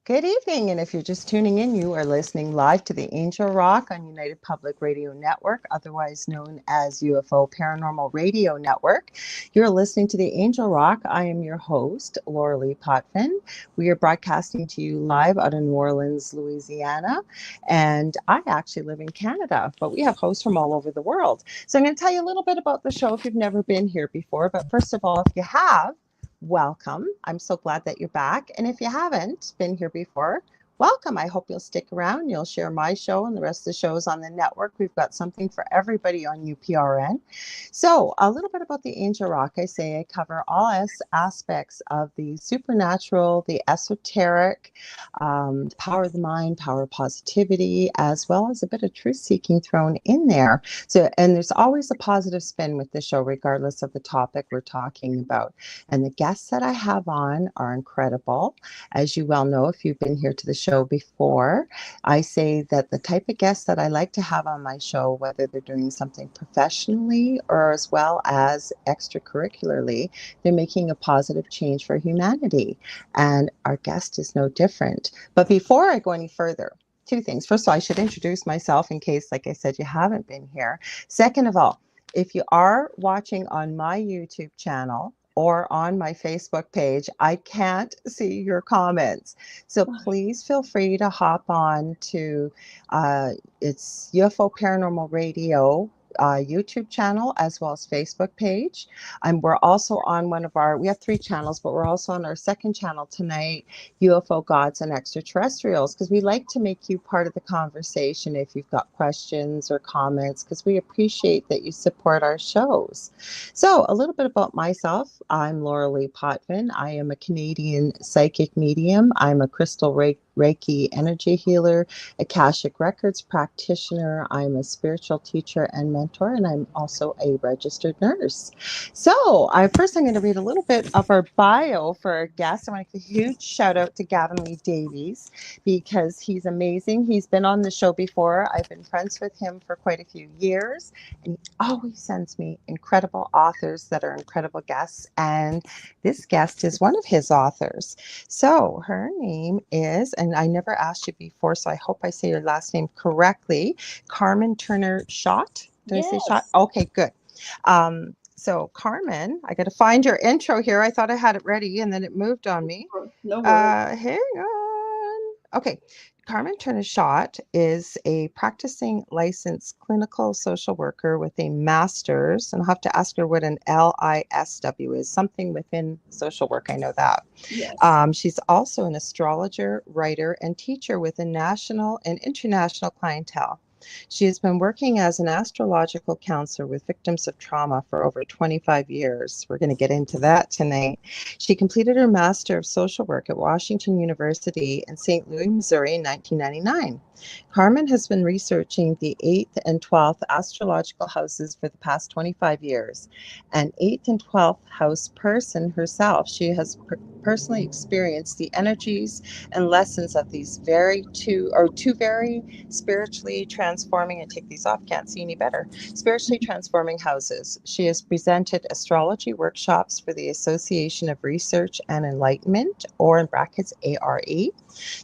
Good evening, and if you're just tuning in, you are listening live to the Angel Rock on United Public Radio Network, otherwise known as UFO Paranormal Radio Network. You're listening to the Angel Rock. I am your host, Lorilei Potvin. We are broadcasting to you live out of New Orleans, Louisiana, and I actually live in Canada, but we have hosts from all over the world. So I'm going to tell you a little bit about the show if you've never been here before, but first of all, if you have, welcome. I'm so glad that you're back. And if you haven't been here before, welcome. I hope you'll stick around. You'll share my show and the rest of the shows on the network. We've got something for everybody on UPRN. So a little bit about the Angel Rock. I say I cover all aspects of the supernatural, the esoteric, power of the mind, power of positivity, as well as a bit of truth seeking thrown in there. So, and there's always a positive spin with the show, regardless of the topic we're talking about. And the guests that I have on are incredible. As you well know, if you've been here to the show before, I say that the type of guests that I like to have on my show, whether they're doing something professionally or as well as extracurricularly, they're making a positive change for humanity. And our guest is no different. But before I go any further, two things. First of all, I should introduce myself in case, like I said, you haven't been here. Second of all, if you are watching on my YouTube channel, or on my Facebook page, I can't see your comments. So please feel free to hop on to it's UFO Paranormal Radio YouTube channel as well as Facebook page. We're also on we have 3 channels, but we're also on our second channel tonight, UFO Gods and Extraterrestrials, because we like to make you part of the conversation if you've got questions or comments, because we appreciate that you support our shows. So a little bit about myself. I'm Lorilei Potvin. I am a Canadian psychic medium. I'm a crystal Reiki energy healer, Akashic Records practitioner. I'm a spiritual teacher and mentor, and I'm also a registered nurse. So first I'm going to read a little bit of our bio for our guest. I want to give a huge shout out to Gavin Lee Davies because he's amazing. He's been on the show before. I've been friends with him for quite a few years, and he always sends me incredible authors that are incredible guests, and this guest is one of his authors. So her name is, and I never asked you before, so I hope I say your last name correctly, Carmen Turner-Schott. Did I say Schott? Okay, good. So Carmen, I got to find your intro here. I thought I had it ready, and then it moved on me. No worries. Hang on. Okay. Carmen Turner-Schott is a practicing licensed clinical social worker with a master's, and I'll have to ask her what an LISW is, something within social work. I know that. Yes. She's also an astrologer, writer, and teacher with a national and international clientele. She has been working as an astrological counselor with victims of trauma for over 25 years. We're going to get into that tonight. She completed her Master of Social Work at Washington University in St. Louis, Missouri in 1999. Carmen has been researching the 8th and 12th astrological houses for the past 25 years. An 8th and 12th house person herself, she has personally experienced the energies and lessons of these two very spiritually transforming, and take these off, can't see any better, spiritually transforming houses. She has presented astrology workshops for the Association of Research and Enlightenment, or in brackets A.R.E,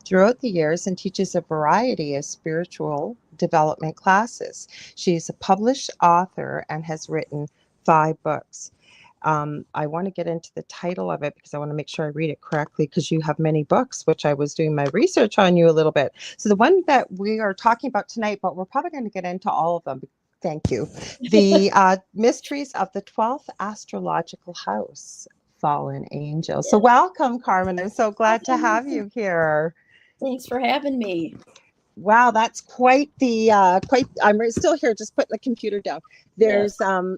throughout the years, and teaches a variety of spiritual development classes. She is a published author and has written 5 books. I want to get into the title of it because I want to make sure I read it correctly, because you have many books, which I was doing my research on you a little bit. So the one that we are talking about tonight, but we're probably going to get into all of them. Thank you. The Mysteries of the 12th Astrological House, Fallen Angels. So welcome, Carmen. I'm so glad to have you here. Thanks for having me. Wow, that's quite the I'm still here, just putting the computer down. There's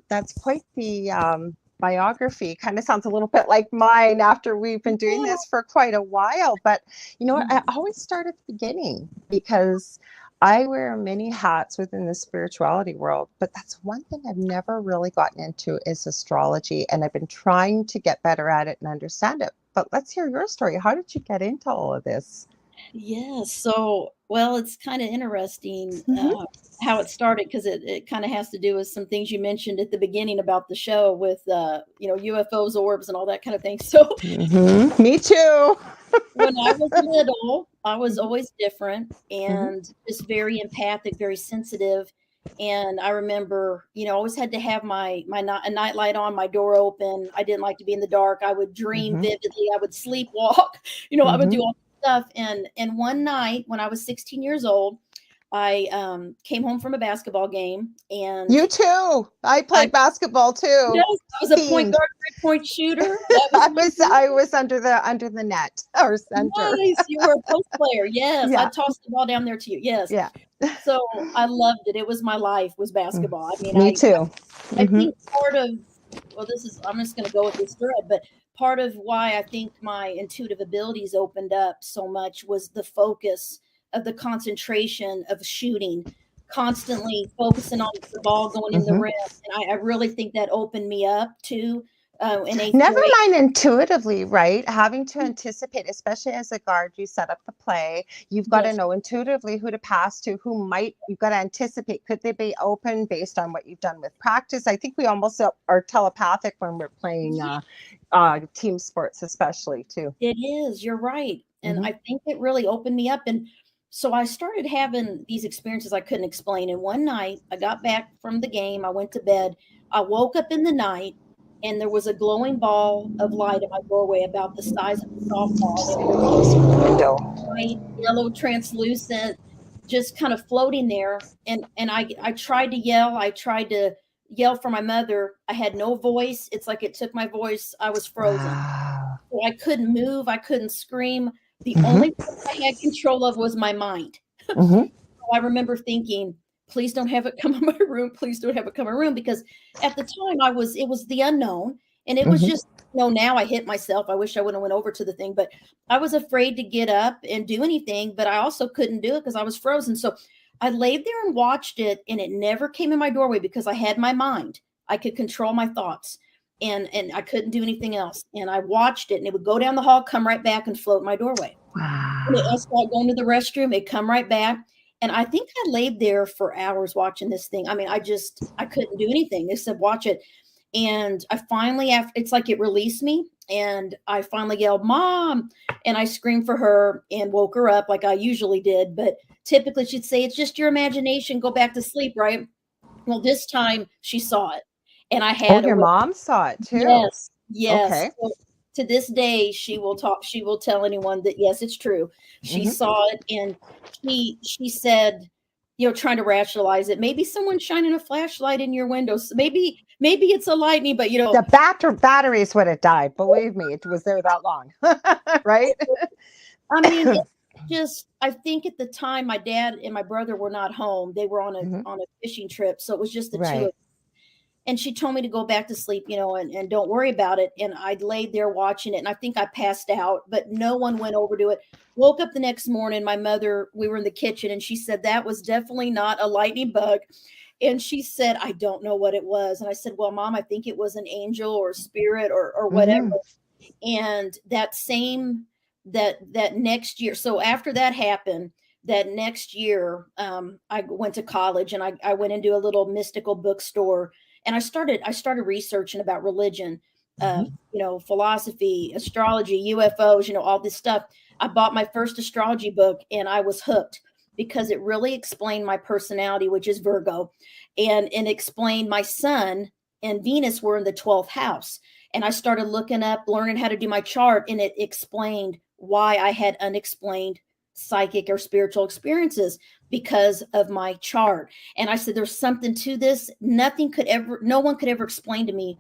that's quite the biography. Kind of sounds a little bit like mine after we've been doing this for quite a while. But you know what? I always start at the beginning because I wear many hats within the spirituality world, but that's one thing I've never really gotten into is astrology, and I've been trying to get better at it and understand it. But let's hear your story. How did you get into all of this? Yeah, so Well, it's kind of interesting how it started, because it kind of has to do with some things you mentioned at the beginning about the show with, UFOs, orbs, and all that kind of thing. So Me too. when I was little, I was always different Mm-hmm. and just very empathic, very sensitive. And I remember, I always had to have a night light on, my door open. I didn't like to be in the dark. I would dream Mm-hmm. vividly. I would sleepwalk. I would do all this stuff. And one night when I was 16 years old, I came home from a basketball game, and You too. I I played basketball too. yes, I was a point Fiend. guard, 3-point shooter. That was my I dream. was under the net or center. Nice. You were a post player. Yes. I Yeah. tossed the ball down there to you. Yes. Yeah. So I loved it. It was my life, was basketball. I mean, Me too. I Mm-hmm. think I'm just going to go with this thread, but part of why I think my intuitive abilities opened up so much was the focus of the concentration of shooting, constantly focusing on the ball going in the Mm-hmm. rim. And I really think that opened me up to in eighth Never grade. mind intuitively, right? Having to anticipate, especially as a guard, you set up the play. You've got to Yes. know intuitively who to pass to, you've got to anticipate. Could they be open based on what you've done with practice? I think we almost are telepathic when we're playing team sports, especially too. It is, you're right, and Mm-hmm. I think it really opened me up, and so I started having these experiences I couldn't explain, and one night, I got back from the game, I went to bed, I woke up in the night, and there was a glowing ball of light in my doorway about the size of a softball, and it was white, yellow, translucent, just kind of floating there, and I tried to yell for my mother, I had no voice, it's like it took my voice, I was frozen. Wow. So I couldn't move, I couldn't scream. The only Mm-hmm. thing I had control of was my mind. Mm-hmm. I remember thinking, please don't have it come in my room. Please don't have it come in my room. Because at the time it was the unknown. And it was Mm-hmm. just, now I hit myself. I wish I would have went over to the thing, but I was afraid to get up and do anything, but I also couldn't do it because I was frozen. So I laid there and watched it, and it never came in my doorway because I had my mind. I could control my thoughts, and I couldn't do anything else. And I watched it, and it would go down the hall, come right back and float in my doorway. And I Wow. started going to the restroom, it'd come right back. And I think I laid there for hours watching this thing. I mean, I couldn't do anything. They said, watch it. And I finally, after it's like it released me, and I finally yelled, Mom. And I screamed for her and woke her up like I usually did. But typically she'd say, it's just your imagination. Go back to sleep, right? Well, this time she saw it. And I Oh, had a your mom saw it too. yes, yes. Okay. So to this day, she will tell anyone that yes, it's true. She Mm-hmm. saw it, and she said, trying to rationalize it. Maybe someone's shining a flashlight in your windows. Maybe it's a lightning, but The batteries would have died. Believe me, it was there that long. Right? I mean, it's just I think at the time my dad and my brother were not home. They were on a Mm-hmm. fishing trip, so it was just the two of Right. us. And she told me to go back to sleep, and don't worry about it. And I laid there watching it, and I think I passed out, but no one went over to it. Woke up the next morning, my mother, we were in the kitchen, and she said, that was definitely not a lightning bug. And she said, I don't know what it was. And I said, well, Mom, I think it was an angel or a spirit or whatever. Mm-hmm. And that next year, so after that happened, that next year, I went to college, and I went into a little mystical bookstore, and I started researching about religion, Mm-hmm. philosophy, astrology, UFOs, all this stuff. I bought my first astrology book, and I was hooked because it really explained my personality, which is Virgo, and explained my sun and Venus were in the 12th house. And I started looking up, learning how to do my chart, and it explained why I had unexplained psychic or spiritual experiences because of my chart. And I said, there's something to this. No one could ever explain to me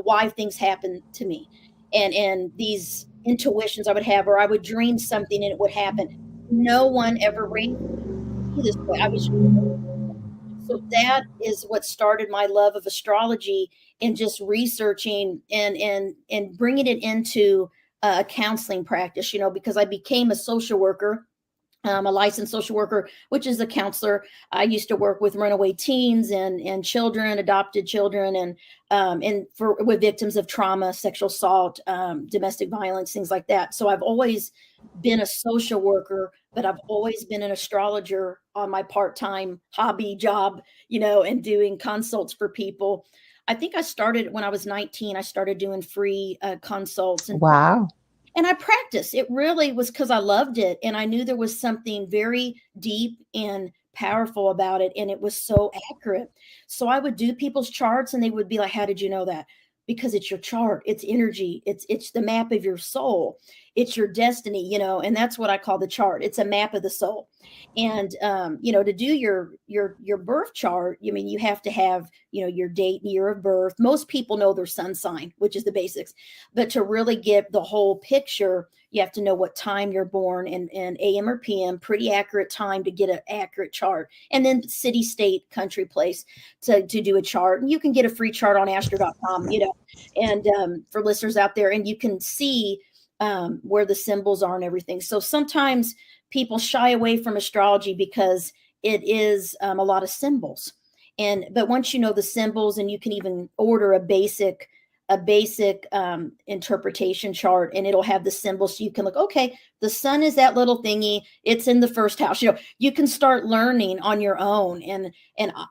why things happen to me. And these intuitions I would have, or I would dream something and it would happen. No one ever raised me this way. I was so that is what started my love of astrology and just researching and bringing it into a counseling practice, because I became a social worker a licensed social worker, which is a counselor. I used to work with runaway teens and children, adopted children, and with victims of trauma, sexual assault, domestic violence, things like that. So I've always been a social worker, but I've always been an astrologer on my part-time hobby job, and doing consults for people. I think I started when I was 19. I started doing free consults, Wow. and I practiced. It really was because I loved it. And I knew there was something very deep and powerful about it. And it was so accurate. So I would do people's charts and they would be like, how did you know that? Because it's your chart, it's energy, it's the map of your soul, it's your destiny, and that's what I call the chart. It's a map of the soul. And to do your birth chart, you have to have, your date and year of birth. Most people know their sun sign, which is the basics. But to really get the whole picture, you have to know what time you're born and AM or PM, pretty accurate time to get an accurate chart. And then city, state, country, place to do a chart. And you can get a free chart on astro.com, and for listeners out there, and you can see where the symbols are and everything. So sometimes people shy away from astrology because it is a lot of symbols. But once you know the symbols, and you can even order a basic interpretation chart, and it'll have the symbols, so you can look, okay, the sun is that little thingy, it's in the first house. You can start learning on your own. And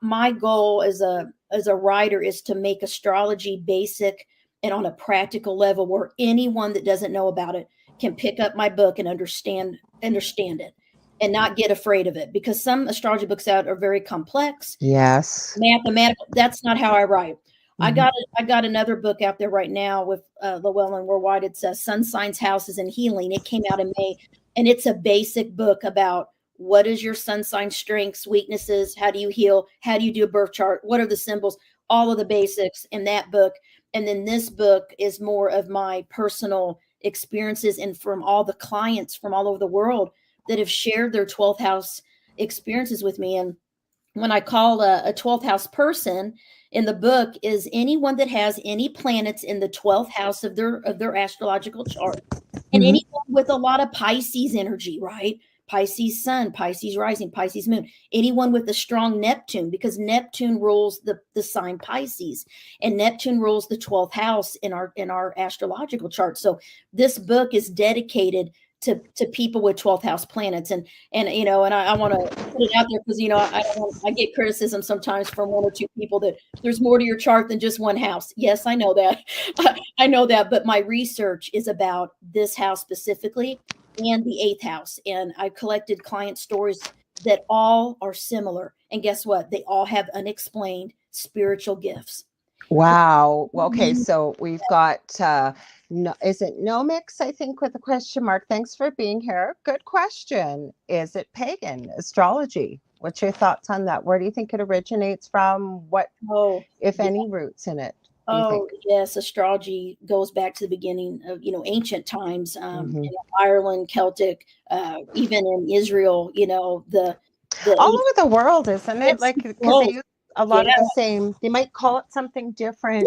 my goal as a writer is to make astrology basic and on a practical level, where anyone that doesn't know about it can pick up my book and understand it and not get afraid of it, because some astrology books out are very complex. Yes. Mathematical. That's not how I write. I got another book out there right now with Llewellyn Worldwide. It's Sun Signs, Houses, and Healing. It came out in May, and it's a basic book about what is your sun sign strengths, weaknesses, how do you heal, how do you do a birth chart, what are the symbols, all of the basics in that book. And then this book is more of my personal experiences and from all the clients from all over the world that have shared their 12th house experiences with me. And when I call a 12th house person in the book is anyone that has any planets in the 12th house of their astrological chart, and anyone with a lot of Pisces energy, right? Pisces sun, Pisces rising, Pisces moon, anyone with a strong Neptune, because Neptune rules the sign Pisces, and Neptune rules the 12th house in our astrological chart. So this book is dedicated to people with 12th house planets. And I want to put it out there because, I get criticism sometimes from one or two people that there's more to your chart than just one house. Yes, I know that. I know that. But my research is about this house specifically and the 8th house. And I've collected client stories that all are similar. And guess what? They all have unexplained spiritual gifts. Wow. Well, okay, so we've got is it Nomix, I think, with a question mark. Thanks for being here. Good question. Is it pagan astrology? What's your thoughts on that? Where do you think it originates from? What, if any, roots in it? Yes, astrology goes back to the beginning of ancient times, Ireland, Celtic, even in Israel. The all over the world, isn't it? Like, because they use a lot of the same. They might call it something different,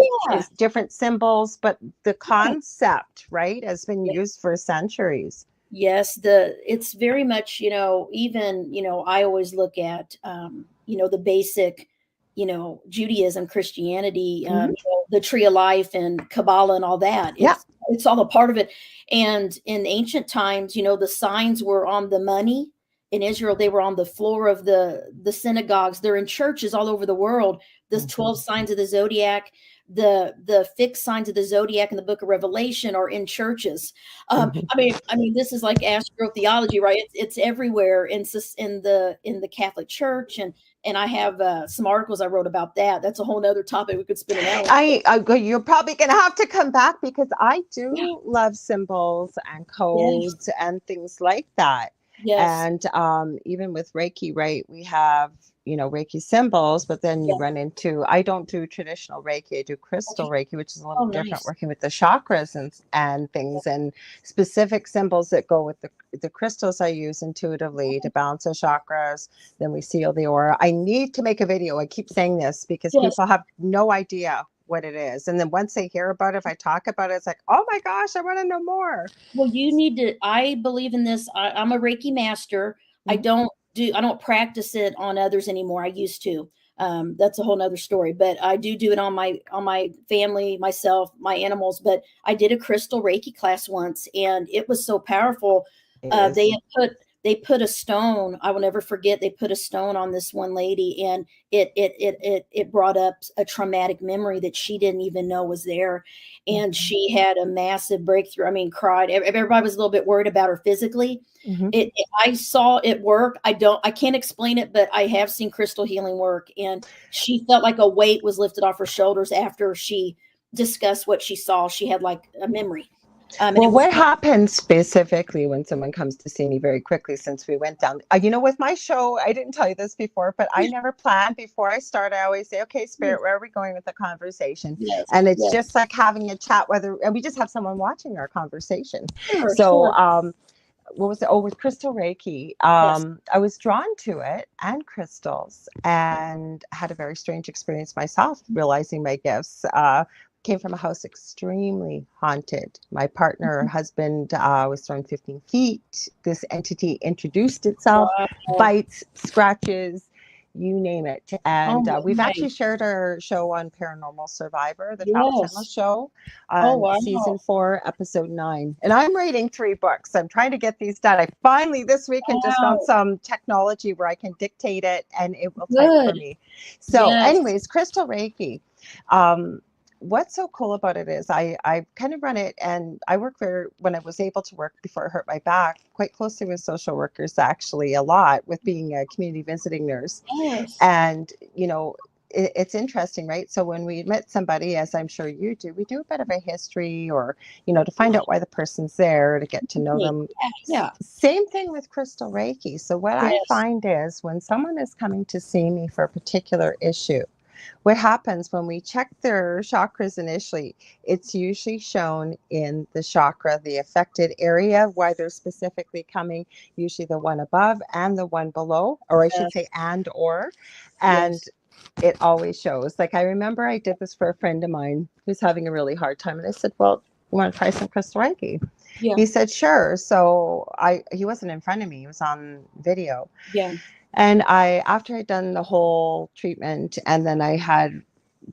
different symbols, but the concept, right, has been used for centuries. Yes, it's very much even I always look at the basic Judaism, Christianity, the tree of life and Kabbalah and all that. It's all a part of it. And in ancient times, the signs were on the money. In Israel, they were on the floor of the synagogues. They're in churches all over the world. There's 12 signs of the zodiac. The fixed signs of the zodiac in the book of Revelation are in churches. I mean, this is like astrotheology, right? It's everywhere in the Catholic Church, and I have some articles I wrote about that. That's a whole nother topic we could spend an hour. You're probably going to have to come back because I do love symbols and codes and things like that. Yes. And even with Reiki, right, we have, Reiki symbols, but then you run into, I don't do traditional Reiki, I do crystal Reiki, which is a little different, working with the chakras and things and specific symbols that go with the crystals I use intuitively to balance the chakras. Then we seal the aura. I need to make a video. I keep saying this because people have no idea what it is. And then once they hear about it, if I talk about it, it's like, oh my gosh, I want to know more. Well, you need to, I believe in this. I'm a Reiki master. I don't practice it on others anymore. I used to. That's a whole nother story, but I do it on my family, myself, my animals. But I did a crystal Reiki class once, and it was so powerful. They put a stone. I will never forget. They put a stone on this one lady, and it brought up a traumatic memory that she didn't even know was there, and she had a massive breakthrough. I mean, cried. Everybody was a little bit worried about her physically. I saw it work. I can't explain it, but I have seen crystal healing work, and she felt like a weight was lifted off her shoulders after she discussed what she saw. She had like a memory. Well, what happens specifically when someone comes to see me very quickly, since we went down, with my show, I didn't tell you this before, but I never plan before I start. I always say, okay, Spirit, where are we going with the conversation? And it's just like having a chat, and we just have someone watching our conversation. What was it? Oh, with crystal Reiki. I was drawn to it and crystals, and had a very strange experience myself, realizing my gifts. Came from a house extremely haunted. My partner, husband, was thrown 15 feet. This entity introduced itself, bites, scratches, you name it. And we've actually shared our show on Paranormal Survivor, the Travel Channel show, on season 4, episode 9. And I'm reading 3 books. I'm trying to get these done. I finally this weekend just found some technology where I can dictate it and it will type for me. So anyways, crystal Reiki. What's so cool about it is I kind of run it, and I work when I was able to work before I hurt my back, quite closely with social workers, actually a lot, with being a community visiting nurse. And, it's interesting, right? So when we meet somebody, as I'm sure you do, we do a bit of a history, or, to find out why the person's there, to get to know them. Same thing with crystal Reiki. So what I find is when someone is coming to see me for a particular issue, what happens when we check their chakras initially, it's usually shown in the chakra, the affected area, why they're specifically coming, usually the one above and the one below, or I should say and. It always shows. Like, I remember I did this for a friend of mine who's having a really hard time. And I said, well, you want to try some crystal Reiki? He said, sure. So he wasn't in front of me. He was on video. And after I'd done the whole treatment, and then I had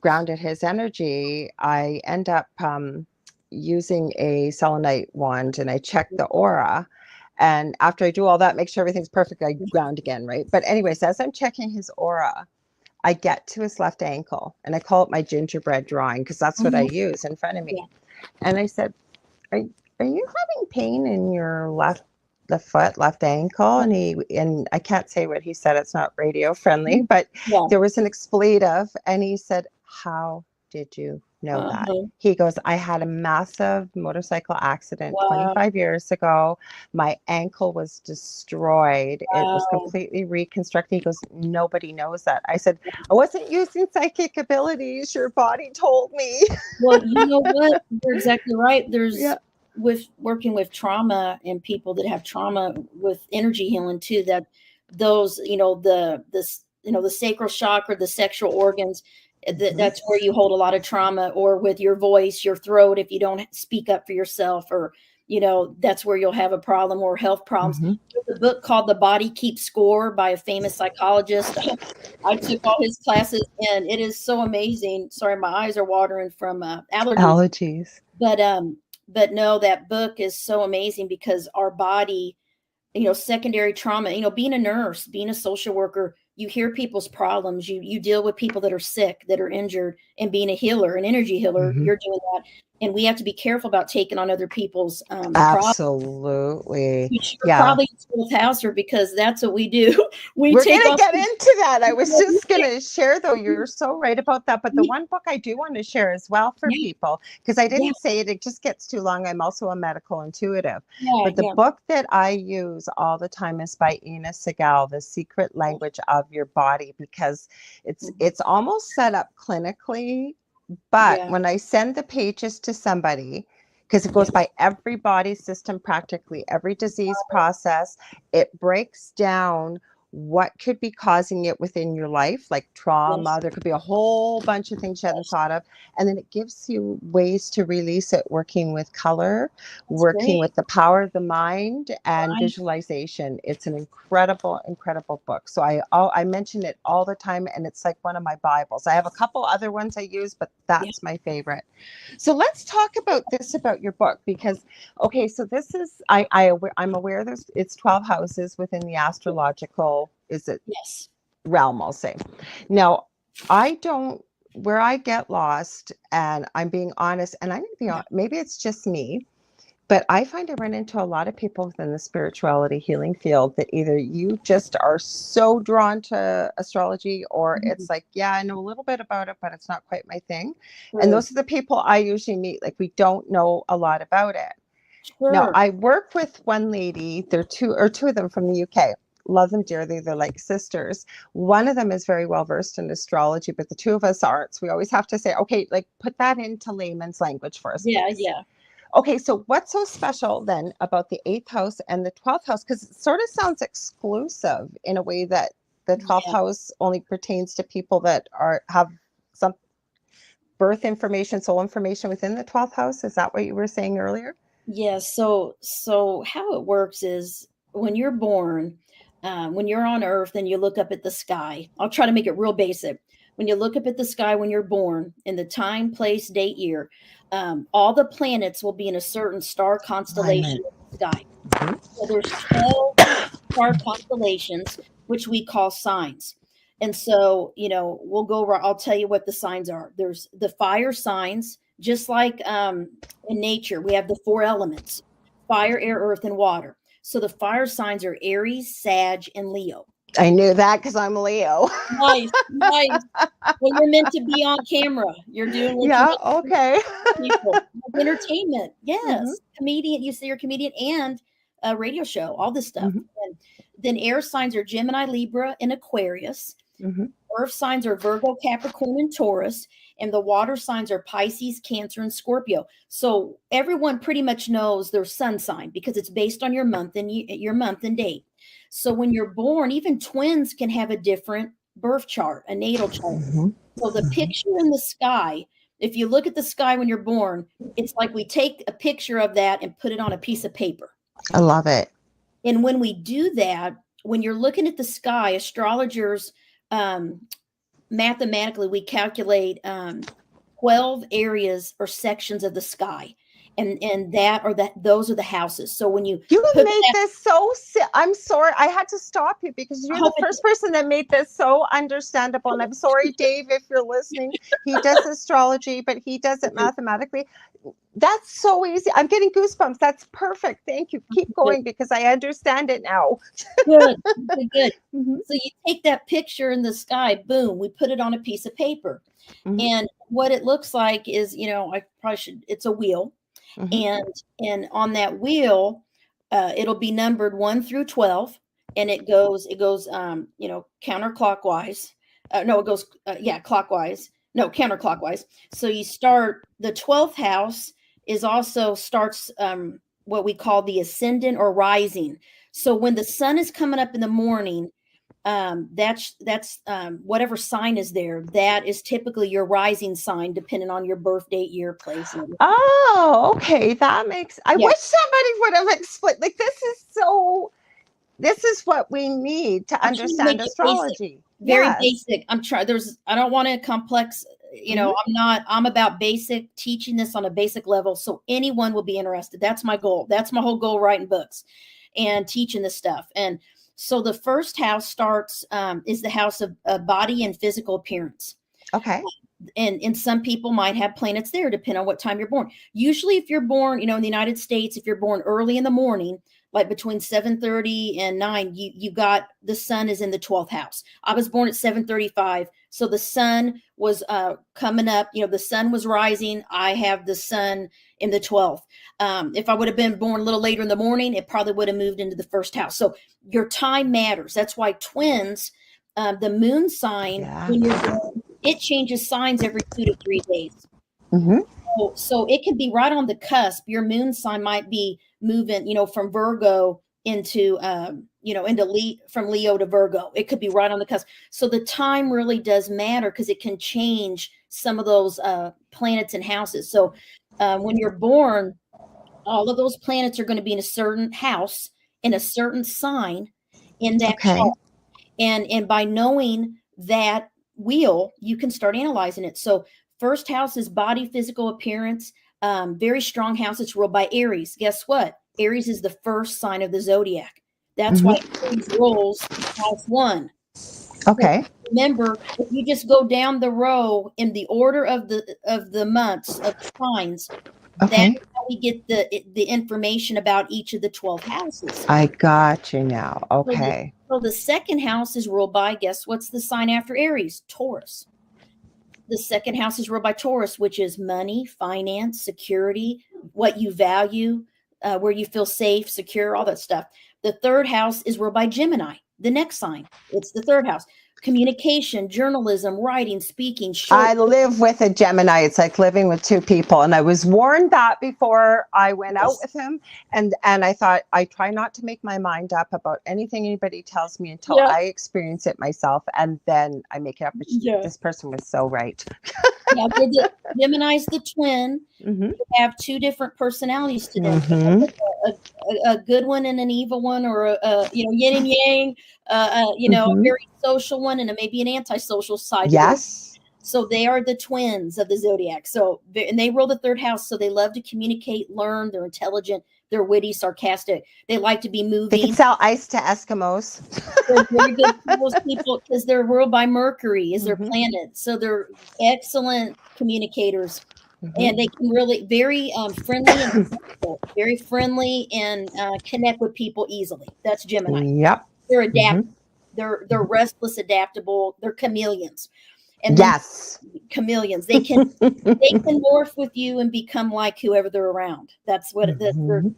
grounded his energy, I end up using a selenite wand, and I check the aura. And after I do all that, make sure everything's perfect, I ground again, right? But anyways, as I'm checking his aura, I get to his left ankle, and I call it my gingerbread drawing, because that's what I use in front of me. And I said, are you having pain in your left ankle? And I can't say what he said, it's not radio friendly, but there was an expletive, and he said, how did you know that? He goes, I had a massive motorcycle accident 25 years ago. My ankle was destroyed. It was completely reconstructed. He goes, nobody knows that. I said, I wasn't using psychic abilities. Your body told me. Well, you know what? You're exactly right. There's with working with trauma and people that have trauma with energy healing too, that those, the sacral chakra, the sexual organs, that's where you hold a lot of trauma, or with your voice, your throat, if you don't speak up for yourself, or, that's where you'll have a problem, or health problems. There's a book called The Body Keeps Score by a famous psychologist. I took all his classes, and it is so amazing. Sorry, my eyes are watering from allergies. But no, that book is so amazing, because our body, secondary trauma, being a nurse, being a social worker, you hear people's problems, you deal with people that are sick, that are injured, and being a healer, an energy healer, you're doing that. And we have to be careful about taking on other people's absolutely problems. You're probably in 12th houser, because that's what we do. We're going to get into that. I was just going to share, though, you're so right about that. But the one book I do want to share as well for people, because I didn't say it just gets too long. I'm also a medical intuitive. But the book that I use all the time is by Ina Segal, The Secret Language of Your Body, because it's almost set up clinically. But when I send the pages to somebody, because it goes by every body system, practically every disease process, it breaks down what could be causing it within your life, like trauma. Yes. There could be a whole bunch of things you hadn't Yes. thought of. And then it gives you ways to release it, working with color, That's working great. with the power of the mind and Right. visualization. It's an incredible, incredible book. So I mention it all the time, and it's like one of my Bibles. I have a couple other ones I use, but Yeah. that's my favorite. So let's talk about this, about your book, because okay, so this is I'm aware it's 12 houses within the astrological, is it, Yes. realm, I'll say. Now, I don't, where I get lost, and I'm being honest, and I'm gonna be Yeah. honest, maybe it's just me, but I find I run into a lot of people within the spirituality healing field that either you just are so drawn to astrology, or Mhm. it's like, yeah, I know a little bit about it, but it's not quite my thing. And True. those are the people I usually meet. Like, we don't know a lot about it. Now, Sure. I work with one lady, there are two of them from the UK. Love them dearly. They're like sisters. One of them is very well versed in astrology, but the two of us aren't. So we always have to say, okay, like, put that into layman's language for us, Yeah. please. Yeah. Okay, so what's so special then about the 8th house and the 12th house? Because it sort of sounds exclusive in a way that the 12th Yeah. house only pertains to people that have some birth information, soul information within the 12th house. Is that what you were saying earlier? Yeah. So how it works is when you're born, when you're on Earth and you look up at the sky. I'll try to make it real basic. When you look up at the sky when you're born, in the time, place, date, year, all the planets will be in a certain star constellation Alignment. in the sky. Mhm. So there's 12 star constellations, which we call signs. And so, we'll go right. I'll tell you what the signs are. There's the fire signs, just like in nature, we have the four elements: fire, air, earth, and water. So the fire signs are Aries, Sag, and Leo. I knew that because I'm Leo. Nice, nice. When you're meant to be on camera, you're doing what you Yeah, want to do okay. for people. Like entertainment, Hmm. yes. Comedian, you say you're a comedian and a radio show, all this stuff. Hmm. And then air signs are Gemini, Libra, and Aquarius. Hmm. Earth signs are Virgo, Capricorn, and Taurus, and the water signs are Pisces, Cancer, and Scorpio. So everyone pretty much knows their sun sign because it's based on your month and your month and date. So when you're born, even twins can have a different birth chart, a natal chart. Hmm. So the picture in the sky, if you look at the sky when you're born, it's like we take a picture of that and put it on a piece of paper. I love it. And when we do that, when you're looking at the sky, astrologers, um, mathematically, we calculate 12 areas or sections of the sky. And those are the houses. So when you You have put made that, this so I'm sorry. I had to stop you because I you're the hope it's first person that made this so understandable. And I'm sorry, Dave, if you're listening. He does astrology, but he does it mathematically. That's so easy. I'm getting goosebumps. That's perfect. Thank you. Keep good, going because I understand it now. good, good, good. Hmm. So you take that picture in the sky, boom, we put it on a piece of paper. Hmm. And what it looks like is, I probably should, it's a wheel. Hmm. And on that wheel, it'll be numbered 1 through 12, and it goes counterclockwise. No, it goes clockwise. No, counterclockwise. So you start the 12th house is also starts what we call the ascendant or rising. So when the sun is coming up in the morning, that's whatever sign is there, that is typically your rising sign, depending on your birth date, year, place, and everything. Oh, okay. That makes, I Yeah, wish somebody would have explained. Like, this is what we need to I'm trying to make understand it basic, astrology. very Yes. basic. I don't want it complex. Hmm. I'm about basic, teaching this on a basic level so anyone will be interested. That's my goal. That's my whole goal, writing books and teaching this stuff. And so the first house is the house of body and physical appearance. Okay. And some people might have planets there depending on what time you're born. Usually if you're born, in the United States, if you're born early in the morning, like between 7:30 and 9, you got the sun is in the 12th house. I was born at 7:35, so the sun was coming up, the sun was rising. I have the sun in the 12th. If I would have been born a little later in the morning, it probably would have moved into the first house. So your time matters. That's why twins, the moon sign, Yeah. when you're born, it changes signs every 2 to 3 days. Hmm. So it can be right on the cusp. Your moon sign might be moving, from Virgo into from Leo to Virgo. It could be right on the cusp. So the time really does matter because it can change some of those planets and houses. So when you're born, all of those planets are going to be in a certain house, in a certain sign in that chart. And by knowing that wheel, you can start analyzing it. So first house is body, physical appearance, very strong house. It's ruled by Aries. Guess what? Aries is the first sign of the zodiac. That's why Aries rules house 1. Okay. So remember, if you just go down the row in the order of the months of signs, that's how we get the information about each of the 12 houses. I got you now. Okay. So the second house is ruled by, guess what's the sign after Aries? Taurus. The second house is ruled by Taurus, which is money, finance, security, what you value, where you feel safe, secure, all that stuff. The third house is ruled by Gemini, the next sign. It's the third house. Communication, journalism, writing, speaking. I live with a Gemini. It's like living with two people. And I was warned that before I went out with him. And I thought, I try not to make my mind up about anything anybody tells me until I experience it myself. And then I make it up. This person was so right. Gemini's the twin. You have two different personalities to them. A good one and an evil one, or a yin and yang, a very social one and maybe an antisocial side. Yes. So they are the twins of the zodiac. So and they rule the third house. So they love to communicate, learn. They're intelligent. They're witty, sarcastic. They like to be moving. They can sell ice to Eskimos. They're very good for those people because they're ruled by Mercury is their planet. So they're excellent communicators. And they can really very friendly and connect with people easily. That's Gemini. Yep. They're adaptable. They're restless, adaptable. They're chameleons. And chameleons. They can morph with you and become like whoever they're around. That's what their talent.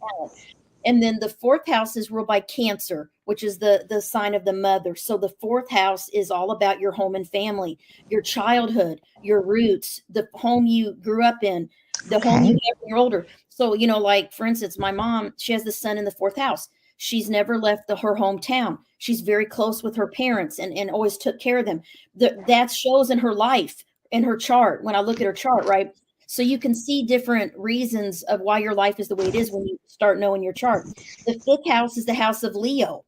And then the fourth house is ruled by Cancer, which is the sign of the mother. So the fourth house is all about your home and family, your childhood, your roots, the home you grew up in, the home you have when you're older. So, like, for instance, my mom, she has the sun in the fourth house. She's never left her hometown. She's very close with her parents and always took care of them. That shows in her life, in her chart, when I look at her chart, right? So you can see different reasons of why your life is the way it is when you start knowing your chart. The fifth house is the house of Leo.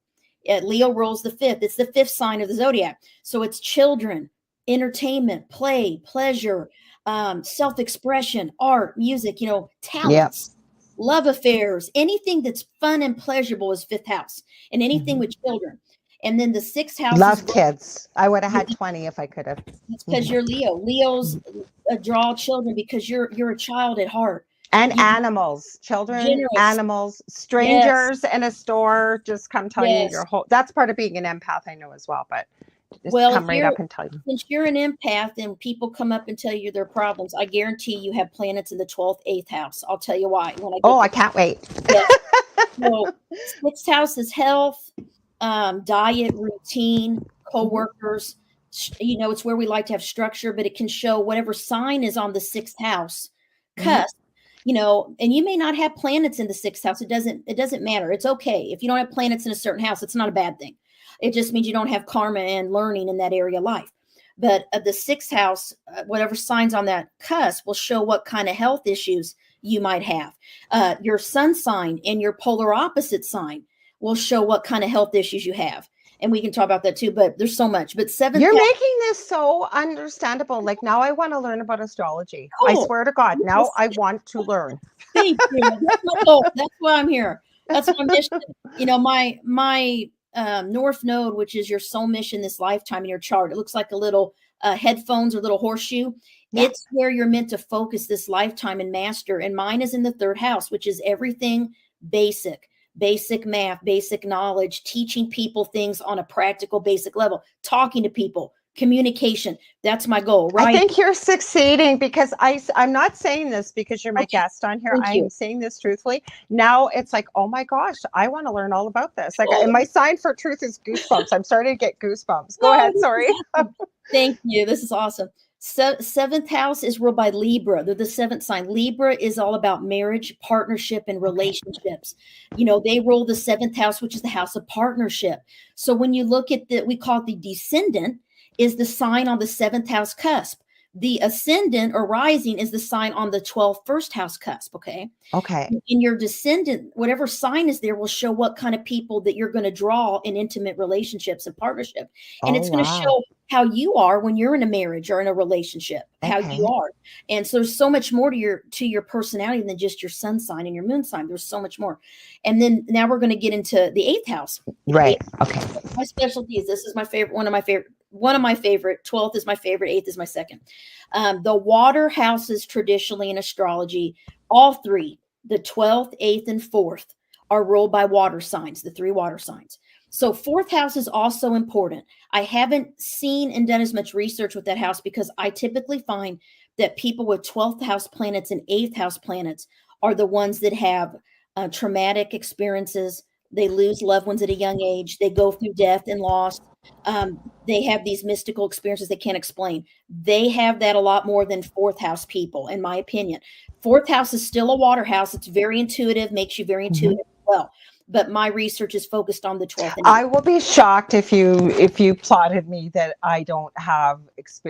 Leo rules the fifth. It's the fifth sign of the zodiac. So it's children, entertainment, play, pleasure, self-expression, art, music, talents, love affairs, anything that's fun and pleasurable is fifth house, and anything with children. And then the sixth house. Love kids. I would have had 20 if I could have. It's because you're Leo. Leos draw children because you're a child at heart. And animals, children, animals, strangers in a store just come tell you your whole. That's part of being an empath, I know as well. But just come right up and tell you. Since you're an empath and people come up and tell you their problems, I guarantee you have planets in the 12th, 8th house. I'll tell you why. I can't wait. So sixth house is health, diet, routine, co-workers. It's where we like to have structure, but it can show whatever sign is on the sixth house cusp. And you may not have planets in the sixth house. It doesn't matter. It's okay. If you don't have planets in a certain house, it's not a bad thing. It just means you don't have karma and learning in that area of life. But the sixth house, whatever signs on that cusp will show what kind of health issues you might have. Your sun sign and your polar opposite sign will show what kind of health issues you have. And we can talk about that too, but there's so much. But you're making this so understandable. Like, now I want to learn about astrology. I swear to God, now I want to learn. Thank you. That's my goal. That's why I'm here. That's my mission. My North Node, which is your soul mission this lifetime in your chart. It looks like a little headphones or little horseshoe. Yeah. It's where you're meant to focus this lifetime and master. And mine is in the third house, which is everything basic math, basic knowledge, teaching people things on a practical, basic level, talking to people, communication. That's my goal, right? I think you're succeeding because I'm not saying this because you're my guest on here. I'm saying this truthfully. Now it's like, oh my gosh, I want to learn all about this. Like, and my sign for truth is goosebumps. I'm starting to get goosebumps. Go ahead. Sorry. Thank you. This is awesome. Seventh house is ruled by Libra. They're the seventh sign. Libra is all about marriage, partnership, and relationships. You know, they rule the seventh house, which is the house of partnership. So when you look at we call it the descendant, is the sign on the seventh house cusp. The ascendant or rising is the sign on the 12th first house cusp. Okay. Okay. In your descendant, whatever sign is there will show what kind of people that you're going to draw in intimate relationships and partnership. And it's going to show how you are when you're in a marriage or in a relationship, how you are. And so there's so much more to your personality than just your sun sign and your moon sign. There's so much more. And then now we're going to get into the eighth house. Right. Okay. My specialty is, this is my favorite, one of my favorite. 12th is my favorite. 8th is my second. The water houses traditionally in astrology, all three, the 12th, 8th, and 4th, are ruled by water signs, the three water signs. So 4th house is also important. I haven't seen and done as much research with that house because I typically find that people with 12th house planets and 8th house planets are the ones that have traumatic experiences. They lose loved ones at a young age. They go through death and loss. They have these mystical experiences they can't explain. They have that a lot more than 4th house people, in my opinion. 4th house is still a water house. It's very intuitive, makes you very intuitive as well. But my research is focused on the 12th. And I will be shocked if you plotted me that I don't have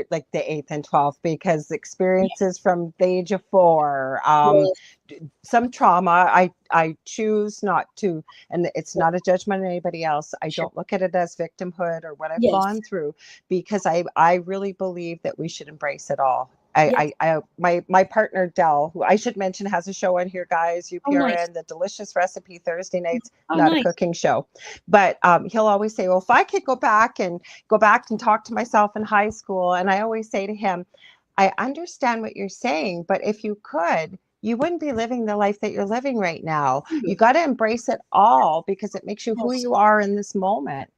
like the 8th and 12th, because experiences from the age of 4, some trauma. I choose not to, and it's not a judgment on anybody else. I don't look at it as victimhood or what I've gone through, because I really believe that we should embrace it all. My partner Dell, who I should mention has a show on here, guys, UPRN, the Delicious Recipe Thursday nights, not a cooking show, but he'll always say, well, if I could go back and talk to myself in high school, and I always say to him, I understand what you're saying, but if you could, you wouldn't be living the life that you're living right now. You got to embrace it all, because it makes you who you are in this moment.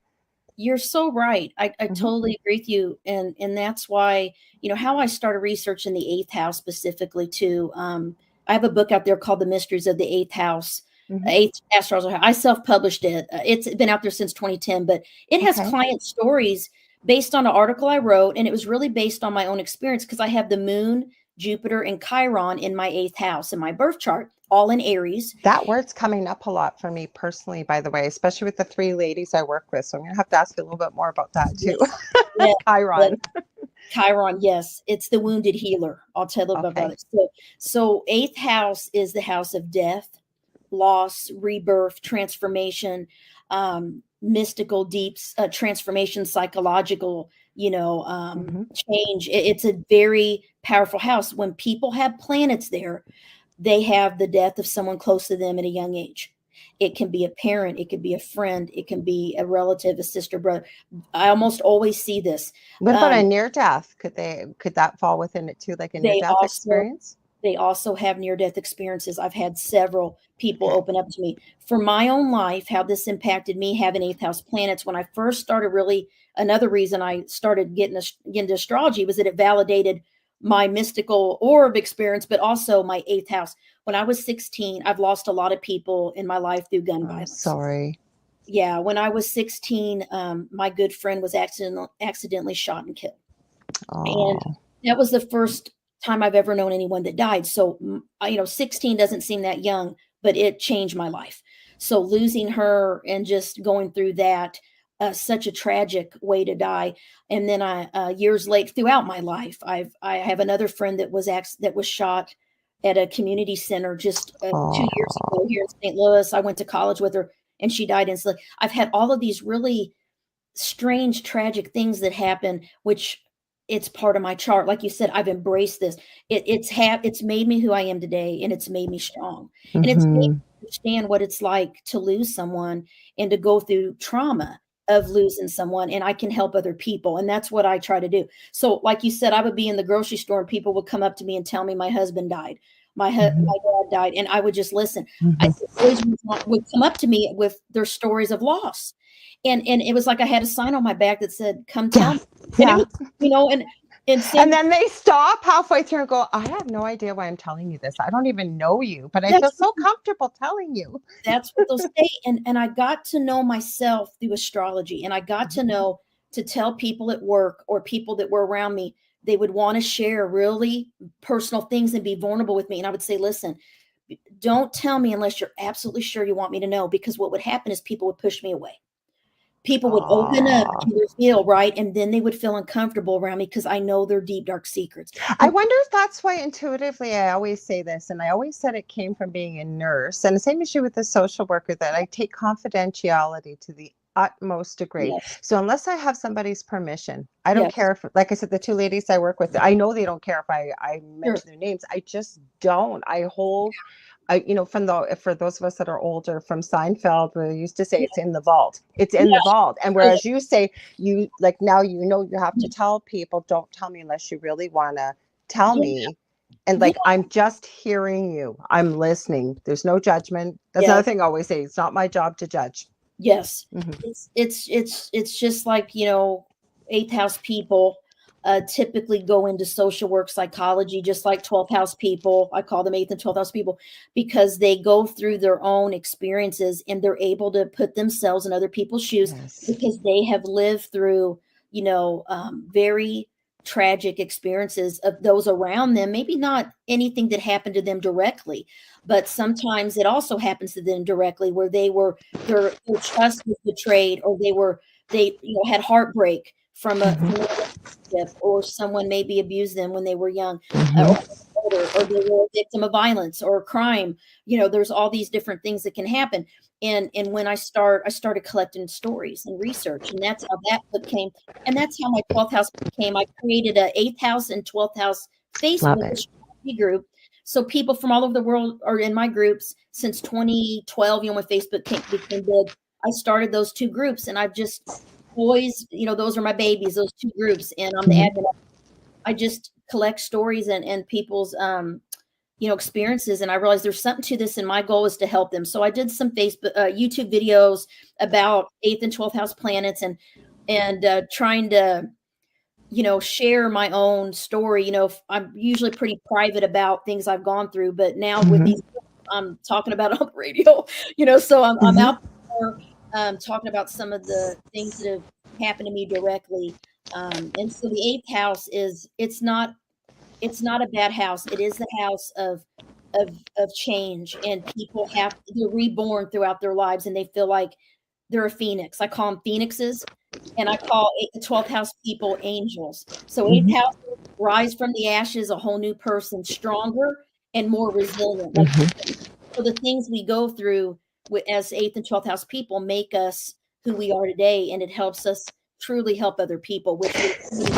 You're so right. I totally agree with you. And that's why, you know, how I started research in the 8th house specifically too. I have a book out there called The Mysteries of the 8th House, 8th Astrological House. I self-published it. It's been out there since 2010, but it has client stories based on an article I wrote. And it was really based on my own experience, because I have the moon, Jupiter, and Chiron in my 8th house in my birth chart, all in Aries. That word's coming up a lot for me personally, by the way, especially with the 3 ladies I work with. So I'm going to have to ask you a little bit more about that too. Yes. Chiron. Chiron, yes. It's the wounded healer. I'll tell you about it. So 8th house is the house of death, loss, rebirth, transformation, mystical, deep transformation, psychological, change. It's a very powerful house. When people have planets there, they have the death of someone close to them at a young age. It can be a parent, it could be a friend, it can be a relative, a sister, brother. I almost always see this. What about a near death? Could that fall within it too, like a near death experience? They also have near death experiences. I've had several people open up to me. For my own life, how this impacted me having 8th house planets, when I first started, really another reason I started getting into astrology was that it validated my mystical orb experience, but also my 8th house. When I was 16, I've lost a lot of people in my life through gun violence. Sorry. Yeah. When I was 16, my good friend was accidentally shot and killed. And that was the first time I've ever known anyone that died. So, 16 doesn't seem that young, but it changed my life. So losing her and just going through that, such a tragic way to die. And then years late throughout my life, I have another friend that was shot at a community center just 2 years ago here in St. Louis. I went to college with her and she died instantly. I've had all of these really strange, tragic things that happen, which it's part of my chart. Like you said, I've embraced this. It's made me who I am today, and it's made me strong. And it's made me understand what it's like to lose someone and to go through trauma of losing someone, and I can help other people. And that's what I try to do. So like you said, I would be in the grocery store and people would come up to me and tell me my husband died. My dad died. And I would just listen. Boys would come up to me with their stories of loss. And it was like I had a sign on my back that said, come tell me. Yeah. And then they stop halfway through and go, I have no idea why I'm telling you this. I don't even know you, but I feel so comfortable telling you. That's what they'll say. And I got to know myself through astrology. And I got to know to tell people at work or people that were around me they would want to share really personal things and be vulnerable with me. And I would say, listen, don't tell me unless you're absolutely sure you want me to know, because what would happen is people would push me away. People would open up Aw. and reveal, right? And then they would feel uncomfortable around me because I know their deep, dark secrets. I wonder if that's why intuitively I always say this, and I always said it came from being a nurse, and the same issue with the social worker, that I take confidentiality to the utmost degree. Yes, So unless I have somebody's permission, I don't yes, care if, like I said, the two ladies I work with, I know they don't care if I sure. mention their names. I just don't. I hold, from for those of us that are older, from Seinfeld, where they used to say Yeah, it's in the vault. It's in the yeah, vault. And oh, whereas you say you like now, you have to yeah, tell people, don't tell me unless you really want to tell yeah, me. And yeah, like, I'm just hearing you. I'm listening. There's no judgment. That's yeah. another thing I always say. It's not my job to judge. Yes. Hmm. It's just like, eighth house people typically go into social work psychology, just like 12th house people. I call them eighth and 12th house people because they go through their own experiences and they're able to put themselves in other people's shoes Yes. because they have lived through, very tragic experiences of those around them. Maybe not anything that happened to them directly, but sometimes it also happens to them directly where their trust was betrayed, or they had heartbreak from a Hmm. relationship, or someone maybe abused them when they were young, or Hmm. older, or they were a victim of violence or crime. There's all these different things that can happen. And when I started collecting stories and research, and that's how that book came, and that's how my 12th house came. I created a 8th house and 12th house Love Facebook it. astrology group, so people from all over the world are in my groups since 2012. When Facebook became big, I started those two groups, and I've just always, those are my babies, those two groups, and I'm the Hmm. admin. I just collect stories and people's experiences, and I realized there's something to this, and my goal is to help them. So I did some YouTube videos about 8th and 12th house planets, and trying to share my own story. I'm usually pretty private about things I've gone through, but now with Hmm. these, I'm talking about it on the radio, so I'm Hmm. out there talking about some of the things that have happened to me directly. And so the eighth house it's not a bad house. It is the house of change, and they're reborn throughout their lives, and they feel like they're a phoenix. I call them phoenixes, and I call the 12th house people angels. So eighth Hmm. house rise from the ashes, a whole new person, stronger and more resilient. Like, Hmm. so the things we go through as eighth and 12th house people make us who we are today, and it helps us truly help other people, which we're really.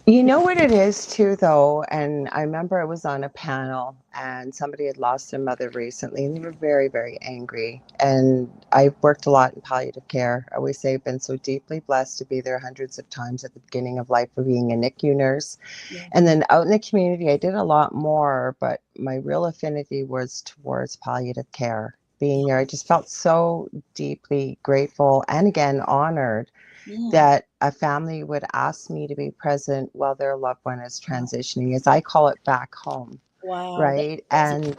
You know what it is too, though, and I remember I was on a panel and somebody had lost their mother recently, and they were very, very angry. And I worked a lot in palliative care. I always say I've been so deeply blessed to be there hundreds of times at the beginning of life for being a NICU nurse. Yeah. And then out in the community, I did a lot more, but my real affinity was towards palliative care. Being there, I just felt so deeply grateful and again honored Yeah. that a family would ask me to be present while their loved one is transitioning, as I call it, back home, Wow. right? That's And